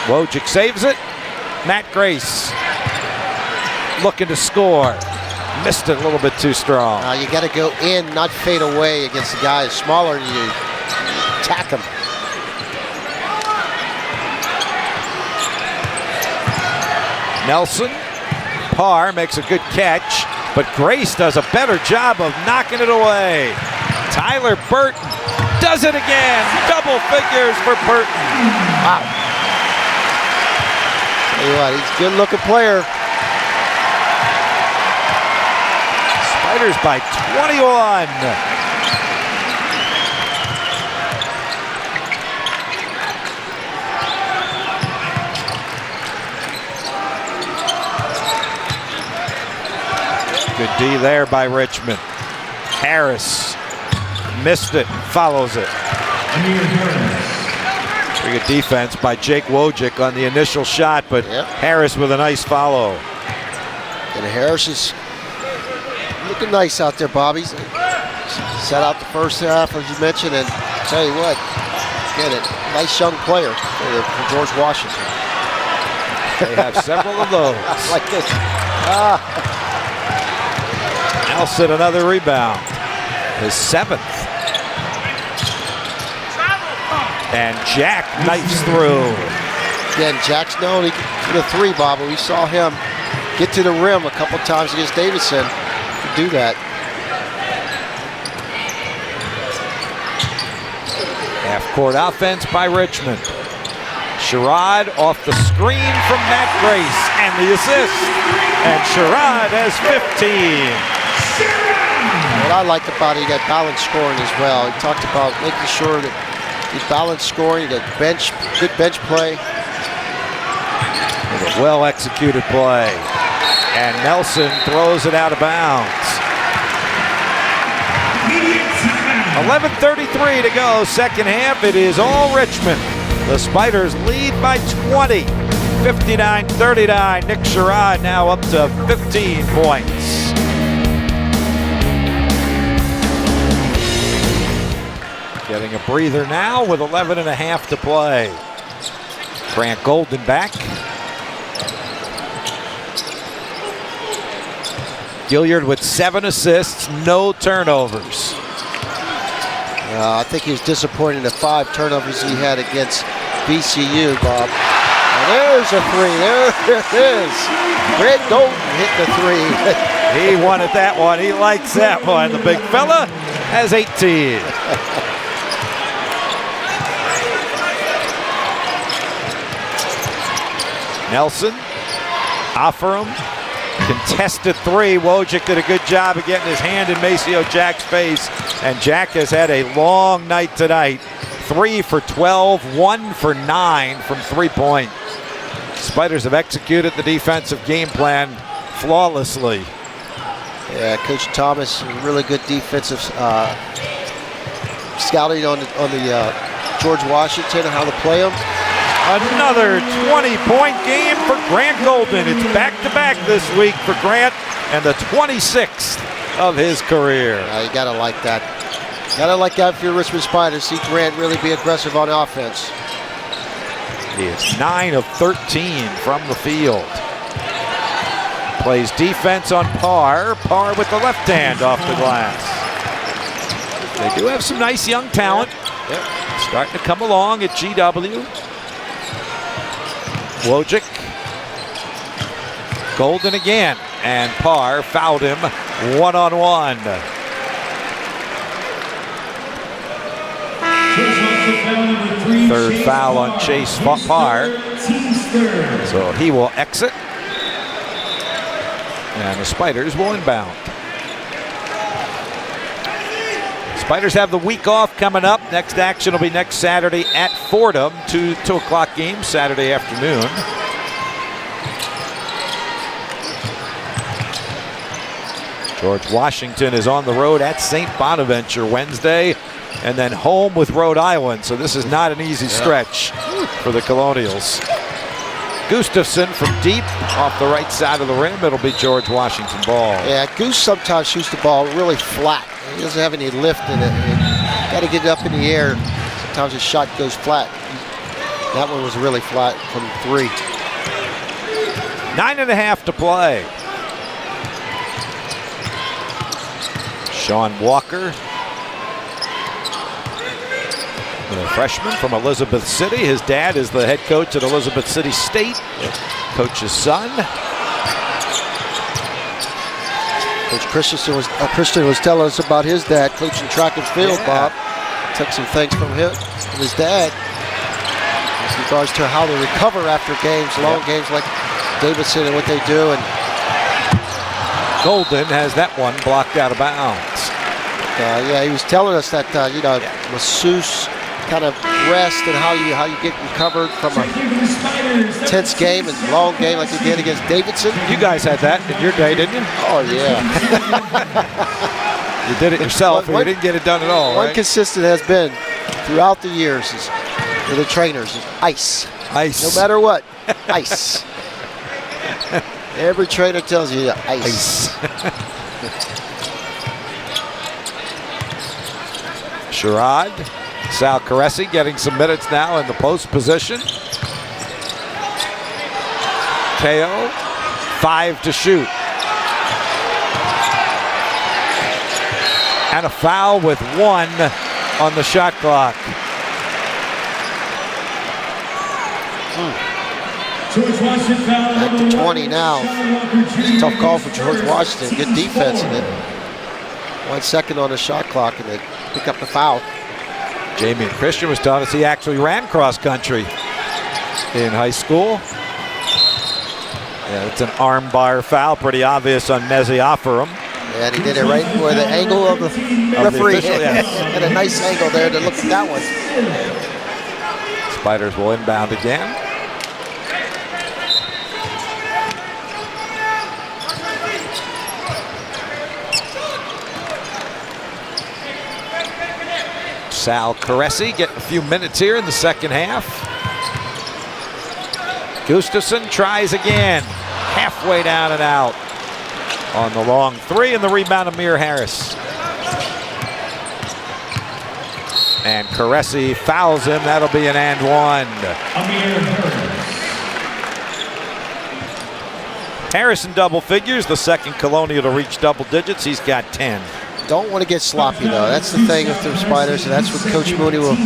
Wojcik saves it. Matt Grace looking to score. Missed it a little bit too strong. You got to go in, not fade away against the guy smaller than you. Attack him. Nelson. Parr makes a good catch, but Grace does a better job of knocking it away. Tyler Burton does it again. Double figures for Burton. Wow. Tell you what, he's a good-looking player. Spiders by 21. Good D there by Richmond. Harris missed it, follows it. Pretty good defense by Jake Wojcik on the initial shot, but Harris with a nice follow. And Harris is looking nice out there, Bobby. Set out the first half, as you mentioned, and I'll tell you what, get it, nice young player for George Washington. They have several of those. Like this. Nelson, another rebound. His 7th. And Jack knifes through. Again, Jack's known he can hit a 3, Bob. We saw him get to the rim a couple times against Davidson. He could do that. Half-court offense by Richmond. Sherrod off the screen from Matt Grace, and the assist. And Sherrod has 15. What I liked about it, he got balanced scoring as well. He talked about making sure that he's balanced scoring, the bench, good bench play. With a well-executed play. And Nelson throws it out of bounds. 11:33 to go, second half. It is all Richmond. The Spiders lead by 20, 59-39. Nick Sherrod now up to 15 points. Getting a breather now with 11.5 to play. Grant Golden back. Gilliard with 7 assists, no turnovers. I think he was disappointed in the 5 turnovers he had against VCU, Bob. And there's a 3. There it is. Grant Golden hitting the 3. He wanted that one. He likes that one. The big fella has 18. Nelson, Offerham, contested 3. Wojcik did a good job of getting his hand in Maceo Jack's face, and Jack has had a long night tonight. 3 for 12, 1 for 9 from 3-point. Spiders have executed the defensive game plan flawlessly. Yeah, Coach Thomas, really good defensive scouting on the George Washington and how to play him. Another 20-point game for Grant Golden. It's back-to-back this week for Grant, and the 26th of his career. You gotta like that. Gotta like that for your Richmond Spiders. See Grant really be aggressive on offense. He is 9 of 13 from the field. Plays defense on Parr. Parr with the left hand off the glass. They do have some nice young talent. Starting to come along at GW. Wojcik. Golden again. And Parr fouled him one-on-one. Third foul on Chase Parr. So he will exit. And the Spiders will inbound. Spiders have the week off coming up. Next action will be next Saturday at Fordham. 2 o'clock game Saturday afternoon. George Washington is on the road at St. Bonaventure Wednesday, and then home with Rhode Island. So this is not an easy stretch for the Colonials. Gustafson from deep off the right side of the rim. It'll be George Washington ball. Yeah, Goose sometimes shoots the ball really flat. He doesn't have any lift in it. Got to get it up in the air. Sometimes his shot goes flat. That one was really flat from 3. 9.5 to play. Sean Walker, the freshman from Elizabeth City. His dad is the head coach at Elizabeth City State. Coach's son. Coach Christian was telling us about his dad coaching track and field, Bob. Took some things from his dad with regards to how they recover after games, long games like Davidson and what they do. And Golden has that one blocked out of bounds. yeah, he was telling us that masseuse kind of rest and how you get recovered from a tense game and long game like you did against Davidson. You guys had that in your day, didn't you? Oh yeah. You did it yourself, and you didn't get it done at all. One right? consistent has been throughout the years is for the trainers is ice. Ice. No matter what, ice. Every trainer tells you ice. Sherrod. Sal Caressi getting some minutes now in the post position. KO. 5 to shoot. And a foul with 1 on the shot clock. Back to 20 now. It's a tough call for George Washington. Good defense in it. 1 second on the shot clock, and they pick up the foul. Jamie Christian was telling us he actually ran cross country in high school. Yeah, it's an arm bar foul, pretty obvious on Mezzi Offerum. And he did it right where the angle of the referee had a nice angle there to look at that one. Spiders will inbound again. Sal Caressi getting a few minutes here in the second half. Gustafson tries again. Halfway down and out. On the long 3 and the rebound of Amir Harris. And Caressi fouls him. That'll be an and 1. Harris in double figures, the second Colonial to reach double digits. He's got 10. Don't want to get sloppy, though. That's the thing with the Spiders, and that's what Coach Mooney will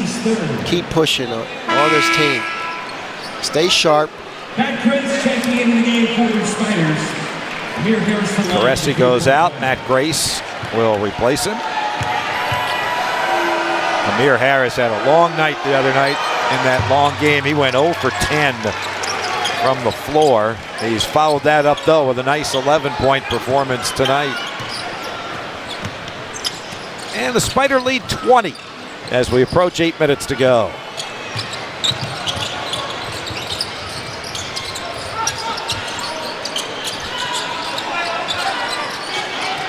keep pushing on this team. Stay sharp. Caressi goes out. Matt Grace will replace him. Amir Harris had a long night the other night in that long game. He went 0 for 10 from the floor. He's followed that up, though, with a nice 11-point performance tonight. And the Spider lead 20 as we approach 8 minutes to go.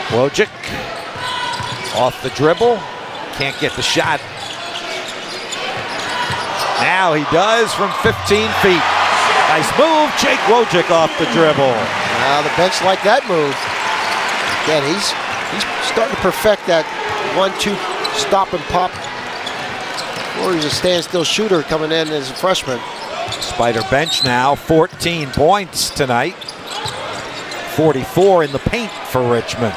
Wojcik off the dribble. Can't get the shot. Now he does from 15 feet. Nice move. Jake Wojcik off the dribble. Now the bench like that move. Again, he's starting to perfect that 1-2 stop and pop. Or he's a standstill shooter coming in as a freshman. Spider bench now 14 points tonight. 44 in the paint for Richmond.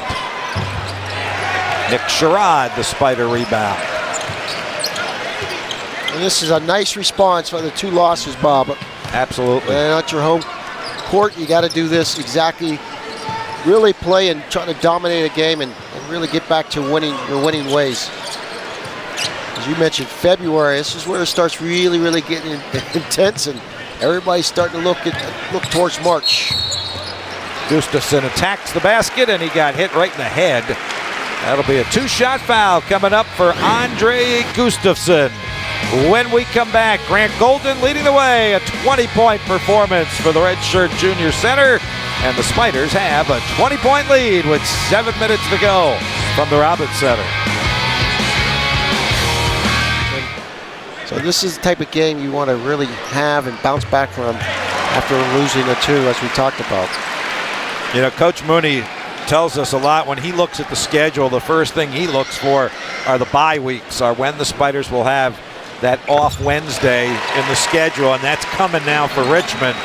Nick Sherrod, the Spider rebound. And this is a nice response for the 2 losses, Bob. Absolutely. And at your home court, you got to do this exactly. Really play and try to dominate a game and really get back to your winning ways. As you mentioned, February, this is where it starts really getting intense, and everybody's starting to look towards March. Gustafson attacks the basket, and he got hit right in the head. That'll be a 2-shot foul coming up for Andre Gustafson. When we come back, Grant Golden leading the way, a 20-point performance for the redshirt junior center, and the Spiders have a 20-point lead with 7 minutes to go from the Robins Center. So this is the type of game you want to really have and bounce back from after losing the 2, as we talked about. You know, Coach Mooney tells us a lot. When he looks at the schedule, the first thing he looks for are the bye weeks, are when the Spiders will have that off Wednesday in the schedule, and that's coming now for Richmond,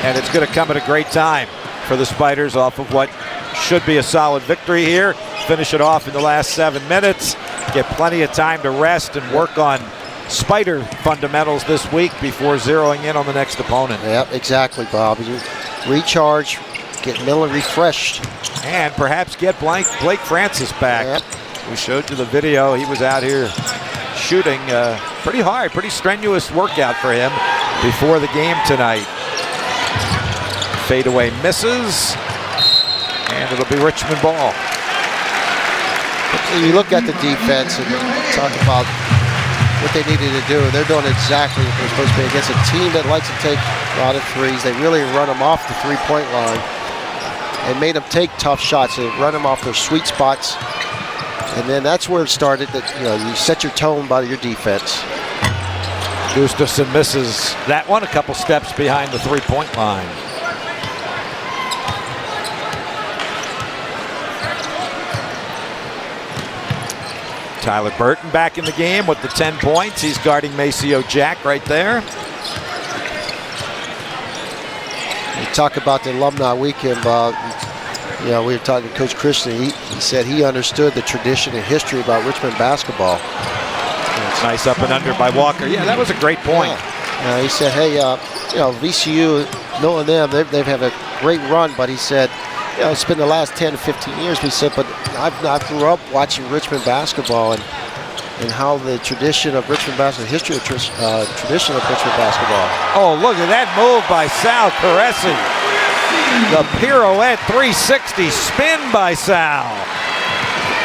and it's going to come at a great time for the Spiders off of what should be a solid victory here. Finish it off in the last 7 minutes, get plenty of time to rest and work on Spider fundamentals this week before zeroing in on the next opponent. Yep, exactly, Bob. You recharge, get mentally refreshed. And perhaps get Blake Francis back. Yep. We showed you the video. He was out here shooting pretty hard, pretty strenuous workout for him before the game tonight. Fadeaway misses, and it'll be Richmond ball. You look at the defense and talk about what they needed to do. They're doing exactly what they're supposed to be against a team that likes to take a lot of threes. They really run them off the 3-point line and made them take tough shots. They run them off their sweet spots. And then that's where it started, that you set your tone by your defense. Gustafson misses that one, a couple steps behind the 3-point line. Tyler Burton back in the game with the 10 points. He's guarding Maceo Jack right there. You talk about the alumni weekend, Bob. We were talking to Coach Christian. He said he understood the tradition and history about Richmond basketball. Nice up and under by Walker. Yeah, that was a great point. Yeah. He said, hey, VCU, knowing them, they've had a great run, but he said, it's been the last 10 to 15 years. He said, but I grew up watching Richmond basketball and how the tradition of Richmond basketball, history of tradition of Richmond basketball. Oh, look at that move by Sal Caresi. The pirouette 360 spin by Sal.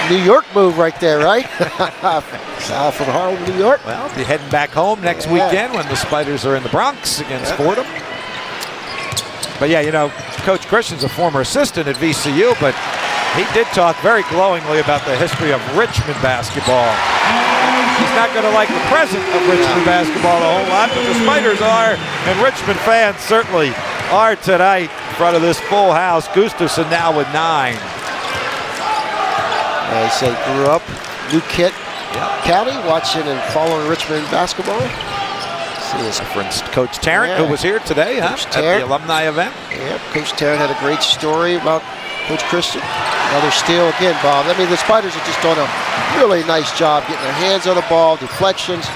New York move right there, right? Sal from Harlem, New York. Well, be heading back home next weekend when the Spiders are in the Bronx against Fordham. But yeah, Coach Christian's a former assistant at VCU, but he did talk very glowingly about the history of Richmond basketball. He's not going to like the present of Richmond basketball a whole lot, but the Spiders are, and Richmond fans certainly are tonight in front of this full house. Gustafson now with 9. He said he grew up New Kent County, watching and following Richmond basketball. Referenced Coach Tarrant, who was here today at the alumni event. Yeah, Coach Tarrant had a great story about Coach Christian. Another steal again, Bob. I mean, the Spiders have just done a really nice job getting their hands on the ball, deflections,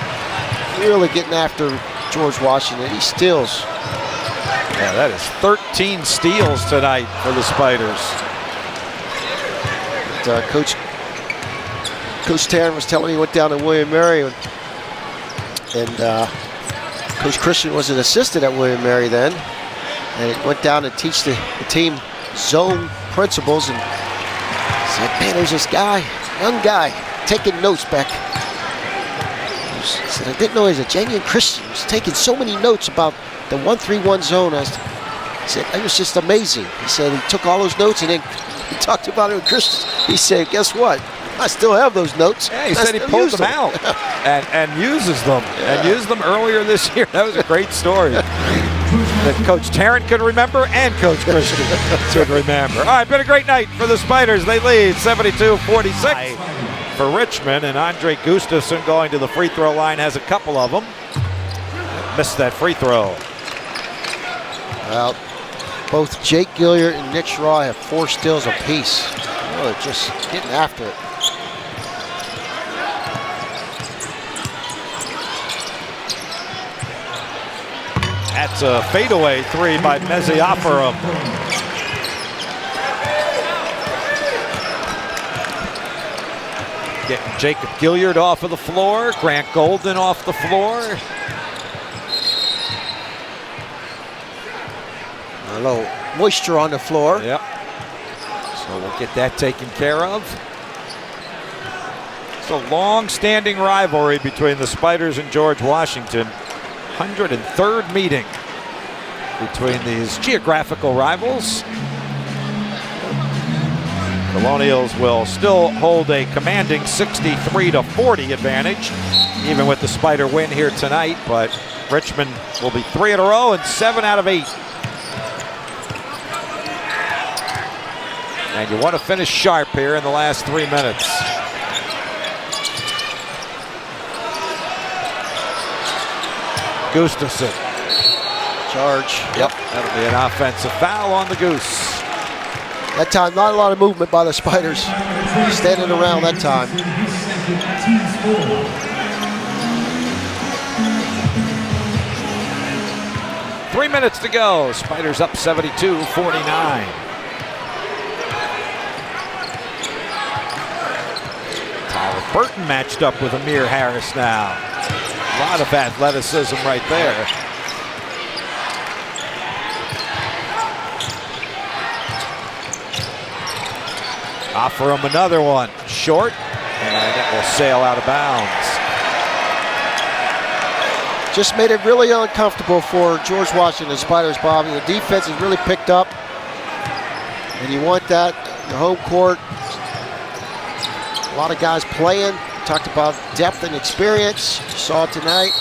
really getting after George Washington. He steals. Yeah, that is 13 steals tonight for the Spiders. Coach Tarrant was telling me he went down to William Mary, and Coach Christian was an assistant at William Mary then, and went down to teach the team zone principles, and said, man, there's this guy, young guy, taking notes back. He said, I didn't know he was a genuine Christian. He was taking so many notes about the 1-3-1 zone. He said, it was just amazing. He said he took all those notes and then he talked about it with Christian. He said, guess what? I still have those notes. Yeah, he said he pulled them out and uses them. Yeah. And used them earlier this year. That was a great story that Coach Tarrant could remember and Coach Christian could remember. All right, been a great night for the Spiders. They lead 72-46 for Richmond, and Andre Gustafson going to the free throw line has a couple of them. Missed that free throw. Well, Both Jake Gilliard and Nick Schraw have 4 steals apiece. Oh, they're just getting after it. That's a fadeaway 3 by Mesiaforum. Getting Jacob Gilliard off of the floor. Grant Golden off the floor. A little moisture on the floor. Yep. So we'll get that taken care of. It's a long-standing rivalry between the Spiders and George Washington. 103rd meeting between these geographical rivals. Colonials will still hold a commanding 63-40 advantage, even with the Spider win here tonight, but Richmond will be 3 in a row and 7 out of 8. And you want to finish sharp here in the last 3 minutes. Gustafson. Charge. Yep, that'll be an offensive foul on the Goose. That time, not a lot of movement by the Spiders. Standing around that time. Three minutes to go. Spiders up 72-49. Tyler Burton matched up with Amir Harris now. A lot of athleticism right there. Offer him another one. Short, and it will sail out of bounds. Just made it really uncomfortable for George Washington, the Spiders, Bobby. The defense has really picked up, and you want that in the home court. A lot of guys playing. Talked about depth and experience. You saw it tonight.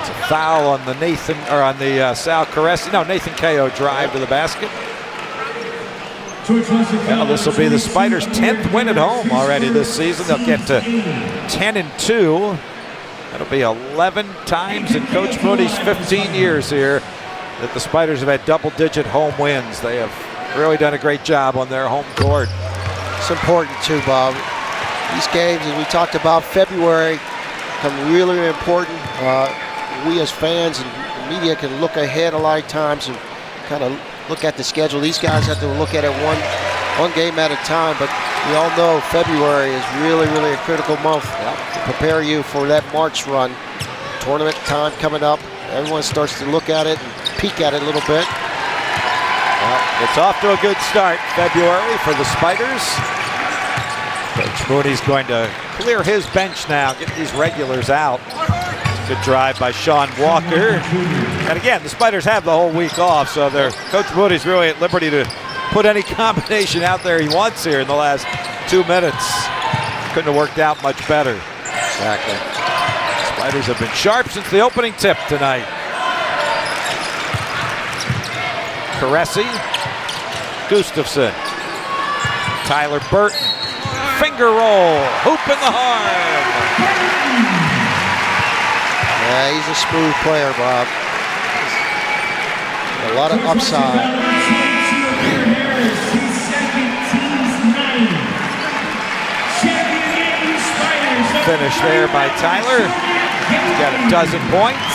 It's a foul on the Sal Caresi. No, Nathan Kao drive to the basket. Well, this will be the Spiders' 10th win at home already this season. They'll get to 10-2. That'll be 11 times in Coach Moody's 15 years here that the Spiders have had double-digit home wins. They have really done a great job on their home court. It's important too, Bob. These games, as we talked about, February, become really, really important. We as fans and the media can look ahead a lot of times and kind of look at the schedule. These guys have to look at it one game at a time, but we all know February is really, really a critical month to prepare you for that March run. Tournament time coming up. Everyone starts to look at it and peek at it a little bit. Well, it's off to a good start, February, for the Spiders. Coach Moody's going to clear his bench now, get these regulars out. Good drive by Sean Walker. And again, the Spiders have the whole week off, so Coach Moody's really at liberty to put any combination out there he wants here in the last 2 minutes. Couldn't have worked out much better. Exactly. Spiders have been sharp since the opening tip tonight. Caresi, Gustafson, Tyler Burton, finger roll, hoop in the arm. Yeah, he's a smooth player, Bob. A lot of upside. Finish there by Tyler. He's got a dozen points.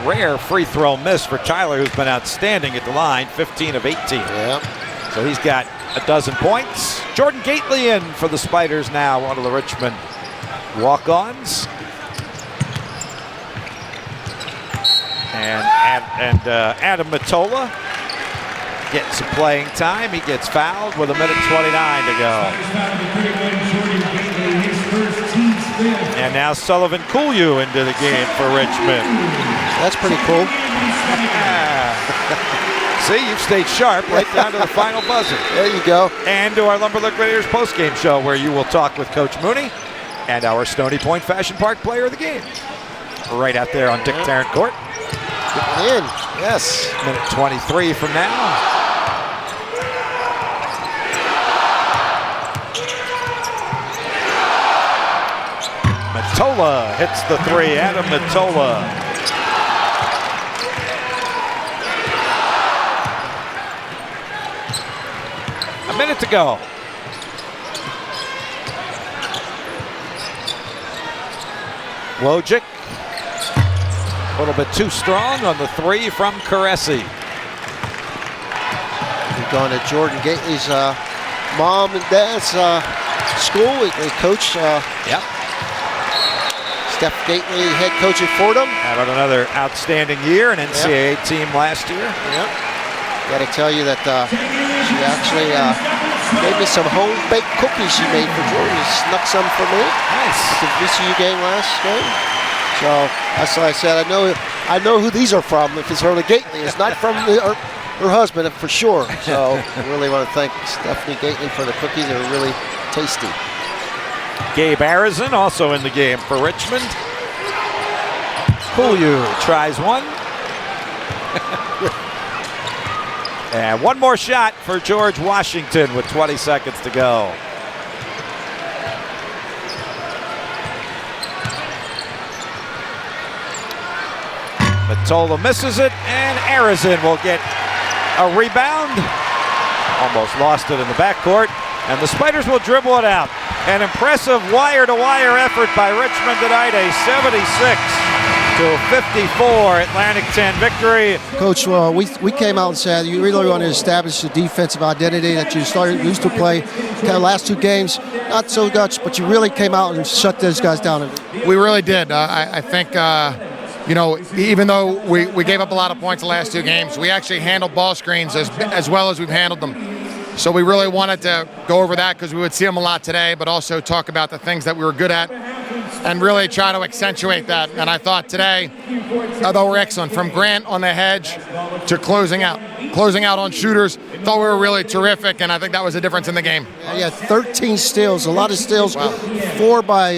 Rare free throw miss for Tyler, who's been outstanding at the line, 15 of 18. Yeah. So he's got a dozen points. Jordan Gately in for the Spiders now, one of the Richmond walk-ons. And Adam Matola getting some playing time. He gets fouled with 1:29 to go. And now Sullivan Kulyu into the game for Richmond. That's pretty cool. See, you've stayed sharp right down to the final buzzer. There you go. And to our Lumber Liquidators postgame show, where you will talk with Coach Mooney and our Stony Point Fashion Park player of the game. Right out there on Dick Tarrant Court. Getting in, yes. Minute 23 from now. Matola hits the three. Adam Matola. A minute to go. Wojcik. A little bit too strong on the three from Caresse. We've gone to Jordan Gately's mom and dad's school. They coach. Yep. Steph Gately, head coach at Fordham. Having another outstanding year, an NCAA team last year. Yep. Got to tell you that she actually gave me some home-baked cookies she made for Jordan. Snuck some for me. Nice. At the VCU game last game. So that's why I said I know who these are from. If it's Hurley Gately, it's not from her husband for sure. So I really want to thank Stephanie Gately for the cookies. They're really tasty. Gabe Arizin also in the game for Richmond. Julio tries one. And one more shot for George Washington with 20 seconds to go. Matola misses it, and Arizin will get a rebound. Almost lost it in the backcourt, and the Spiders will dribble it out. An impressive wire-to-wire effort by Richmond tonight, a 76-54 Atlantic 10 victory. Coach, we came out and said you really want to establish the defensive identity that you used to play. Kind of last two games, not so much, but you really came out and shut those guys down. We really did. I think, even though we gave up a lot of points the last two games, we actually handled ball screens as well as we've handled them. So we really wanted to go over that because we would see them a lot today, but also talk about the things that we were good at and really try to accentuate that. And I thought today, although we're excellent, from Grant on the hedge to closing out on shooters, thought we were really terrific, and I think that was a difference in the game. Yeah, 13 steals, a lot of steals, wow. 4 by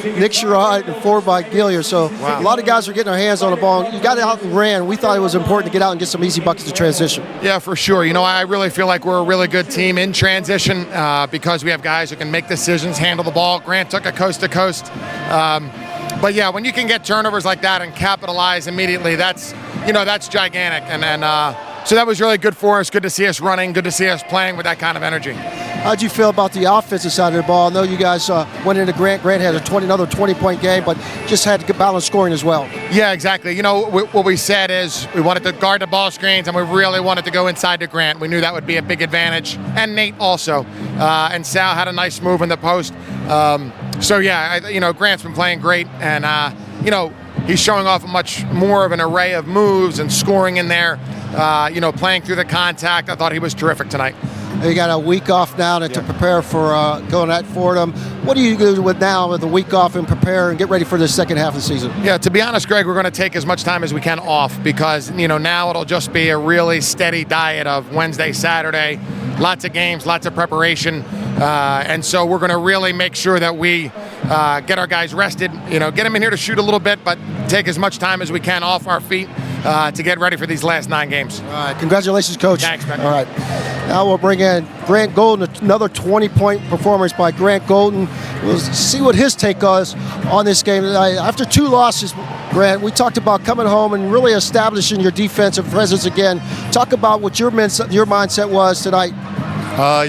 Nick Sherrod and 4 by Gilliard. So wow. A lot of guys were getting their hands on the ball. You got out and ran. We thought it was important to get out and get some easy buckets to transition. Yeah, for sure. I really feel like we're a really good team in transition because we have guys who can make decisions, handle the ball. Grant took a coast to coast. But yeah, when you can get turnovers like that and capitalize immediately, that's gigantic. And so that was really good for us. Good to see us running. Good to see us playing with that kind of energy. How'd you feel about the offensive side of the ball? I know you guys went into Grant. Grant had another 20-point game, but just had good balance scoring as well. Yeah, exactly. What we said is we wanted to guard the ball screens, and we really wanted to go inside to Grant. We knew that would be a big advantage, and Nate also. And Sal had a nice move in the post. So yeah, Grant's been playing great, and he's showing off a much more of an array of moves and scoring in there. Playing through the contact. I thought he was terrific tonight. You got a week off now to prepare for going at Fordham. What do you do with the week off and prepare and get ready for the second half of the season? Yeah, to be honest, Greg, we're going to take as much time as we can off because, now it'll just be a really steady diet of Wednesday, Saturday, lots of games, lots of preparation. And so we're going to really make sure that we get our guys rested, get them in here to shoot a little bit, but take as much time as we can off our feet to get ready for these last 9 games. All right. Congratulations, Coach. Thanks, man. All right. Now we'll bring in Grant Golden, another 20-point performance by Grant Golden. We'll see what his take was on this game. After 2 losses, Grant, we talked about coming home and really establishing your defensive presence again. Talk about what your mindset was tonight.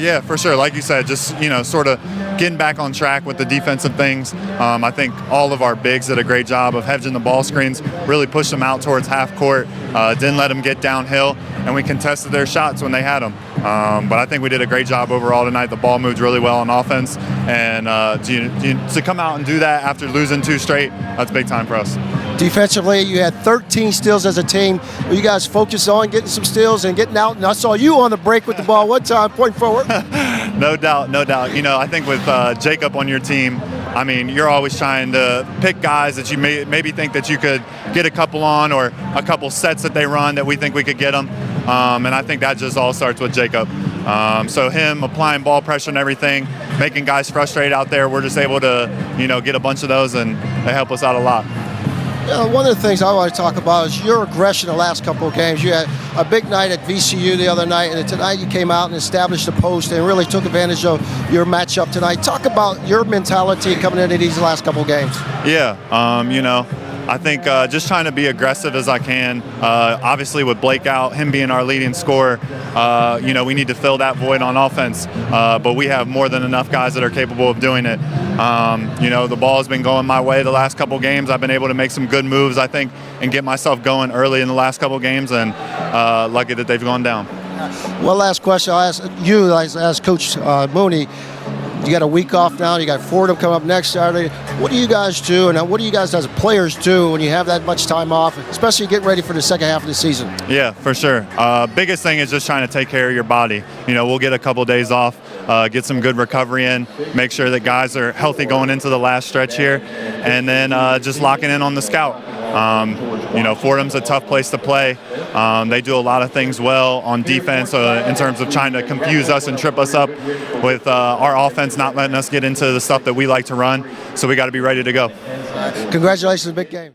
Yeah, for sure. Like you said, just, sort of getting back on track with the defensive things. I think all of our bigs did a great job of hedging the ball screens, really pushed them out towards half court, didn't let them get downhill, and we contested their shots when they had them. But I think we did a great job overall tonight. The ball moved really well on offense, and to come out and do that after losing 2 straight, that's big time for us. Defensively, you had 13 steals as a team. You guys focused on getting some steals and getting out. And I saw you on the break with the ball one time, pointing forward. No doubt. I think with Jacob on your team, you're always trying to pick guys that you maybe think that you could get a couple on or a couple sets that they run that we think we could get them. And I think that just all starts with Jacob. So him applying ball pressure and everything, making guys frustrated out there, we're just able to, get a bunch of those, and they help us out a lot. One of the things I want to talk about is your aggression the last couple of games. You had a big night at VCU the other night, and tonight you came out and established the post and really took advantage of your matchup tonight. Talk about your mentality coming into these last couple of games. Yeah, I think just trying to be aggressive as I can. Obviously, with Blake out, him being our leading scorer, we need to fill that void on offense. But we have more than enough guys that are capable of doing it. The ball has been going my way the last couple games. I've been able to make some good moves, I think, and get myself going early in the last couple games, and lucky that they've gone down. One last question I'll ask you, as Coach Mooney. You got a week off now. You got Fordham coming up next Saturday. What do you guys do, and what do you guys as players do when you have that much time off, especially getting ready for the second half of the season? Yeah, for sure. Biggest thing is just trying to take care of your body. We'll get a couple days off, get some good recovery in, make sure that guys are healthy going into the last stretch here, and then just locking in on the scout. Fordham's a tough place to play. They do a lot of things well on defense in terms of trying to confuse us and trip us up with our offense not letting us get into the stuff that we like to run. So we got to be ready to go. Congratulations, big game.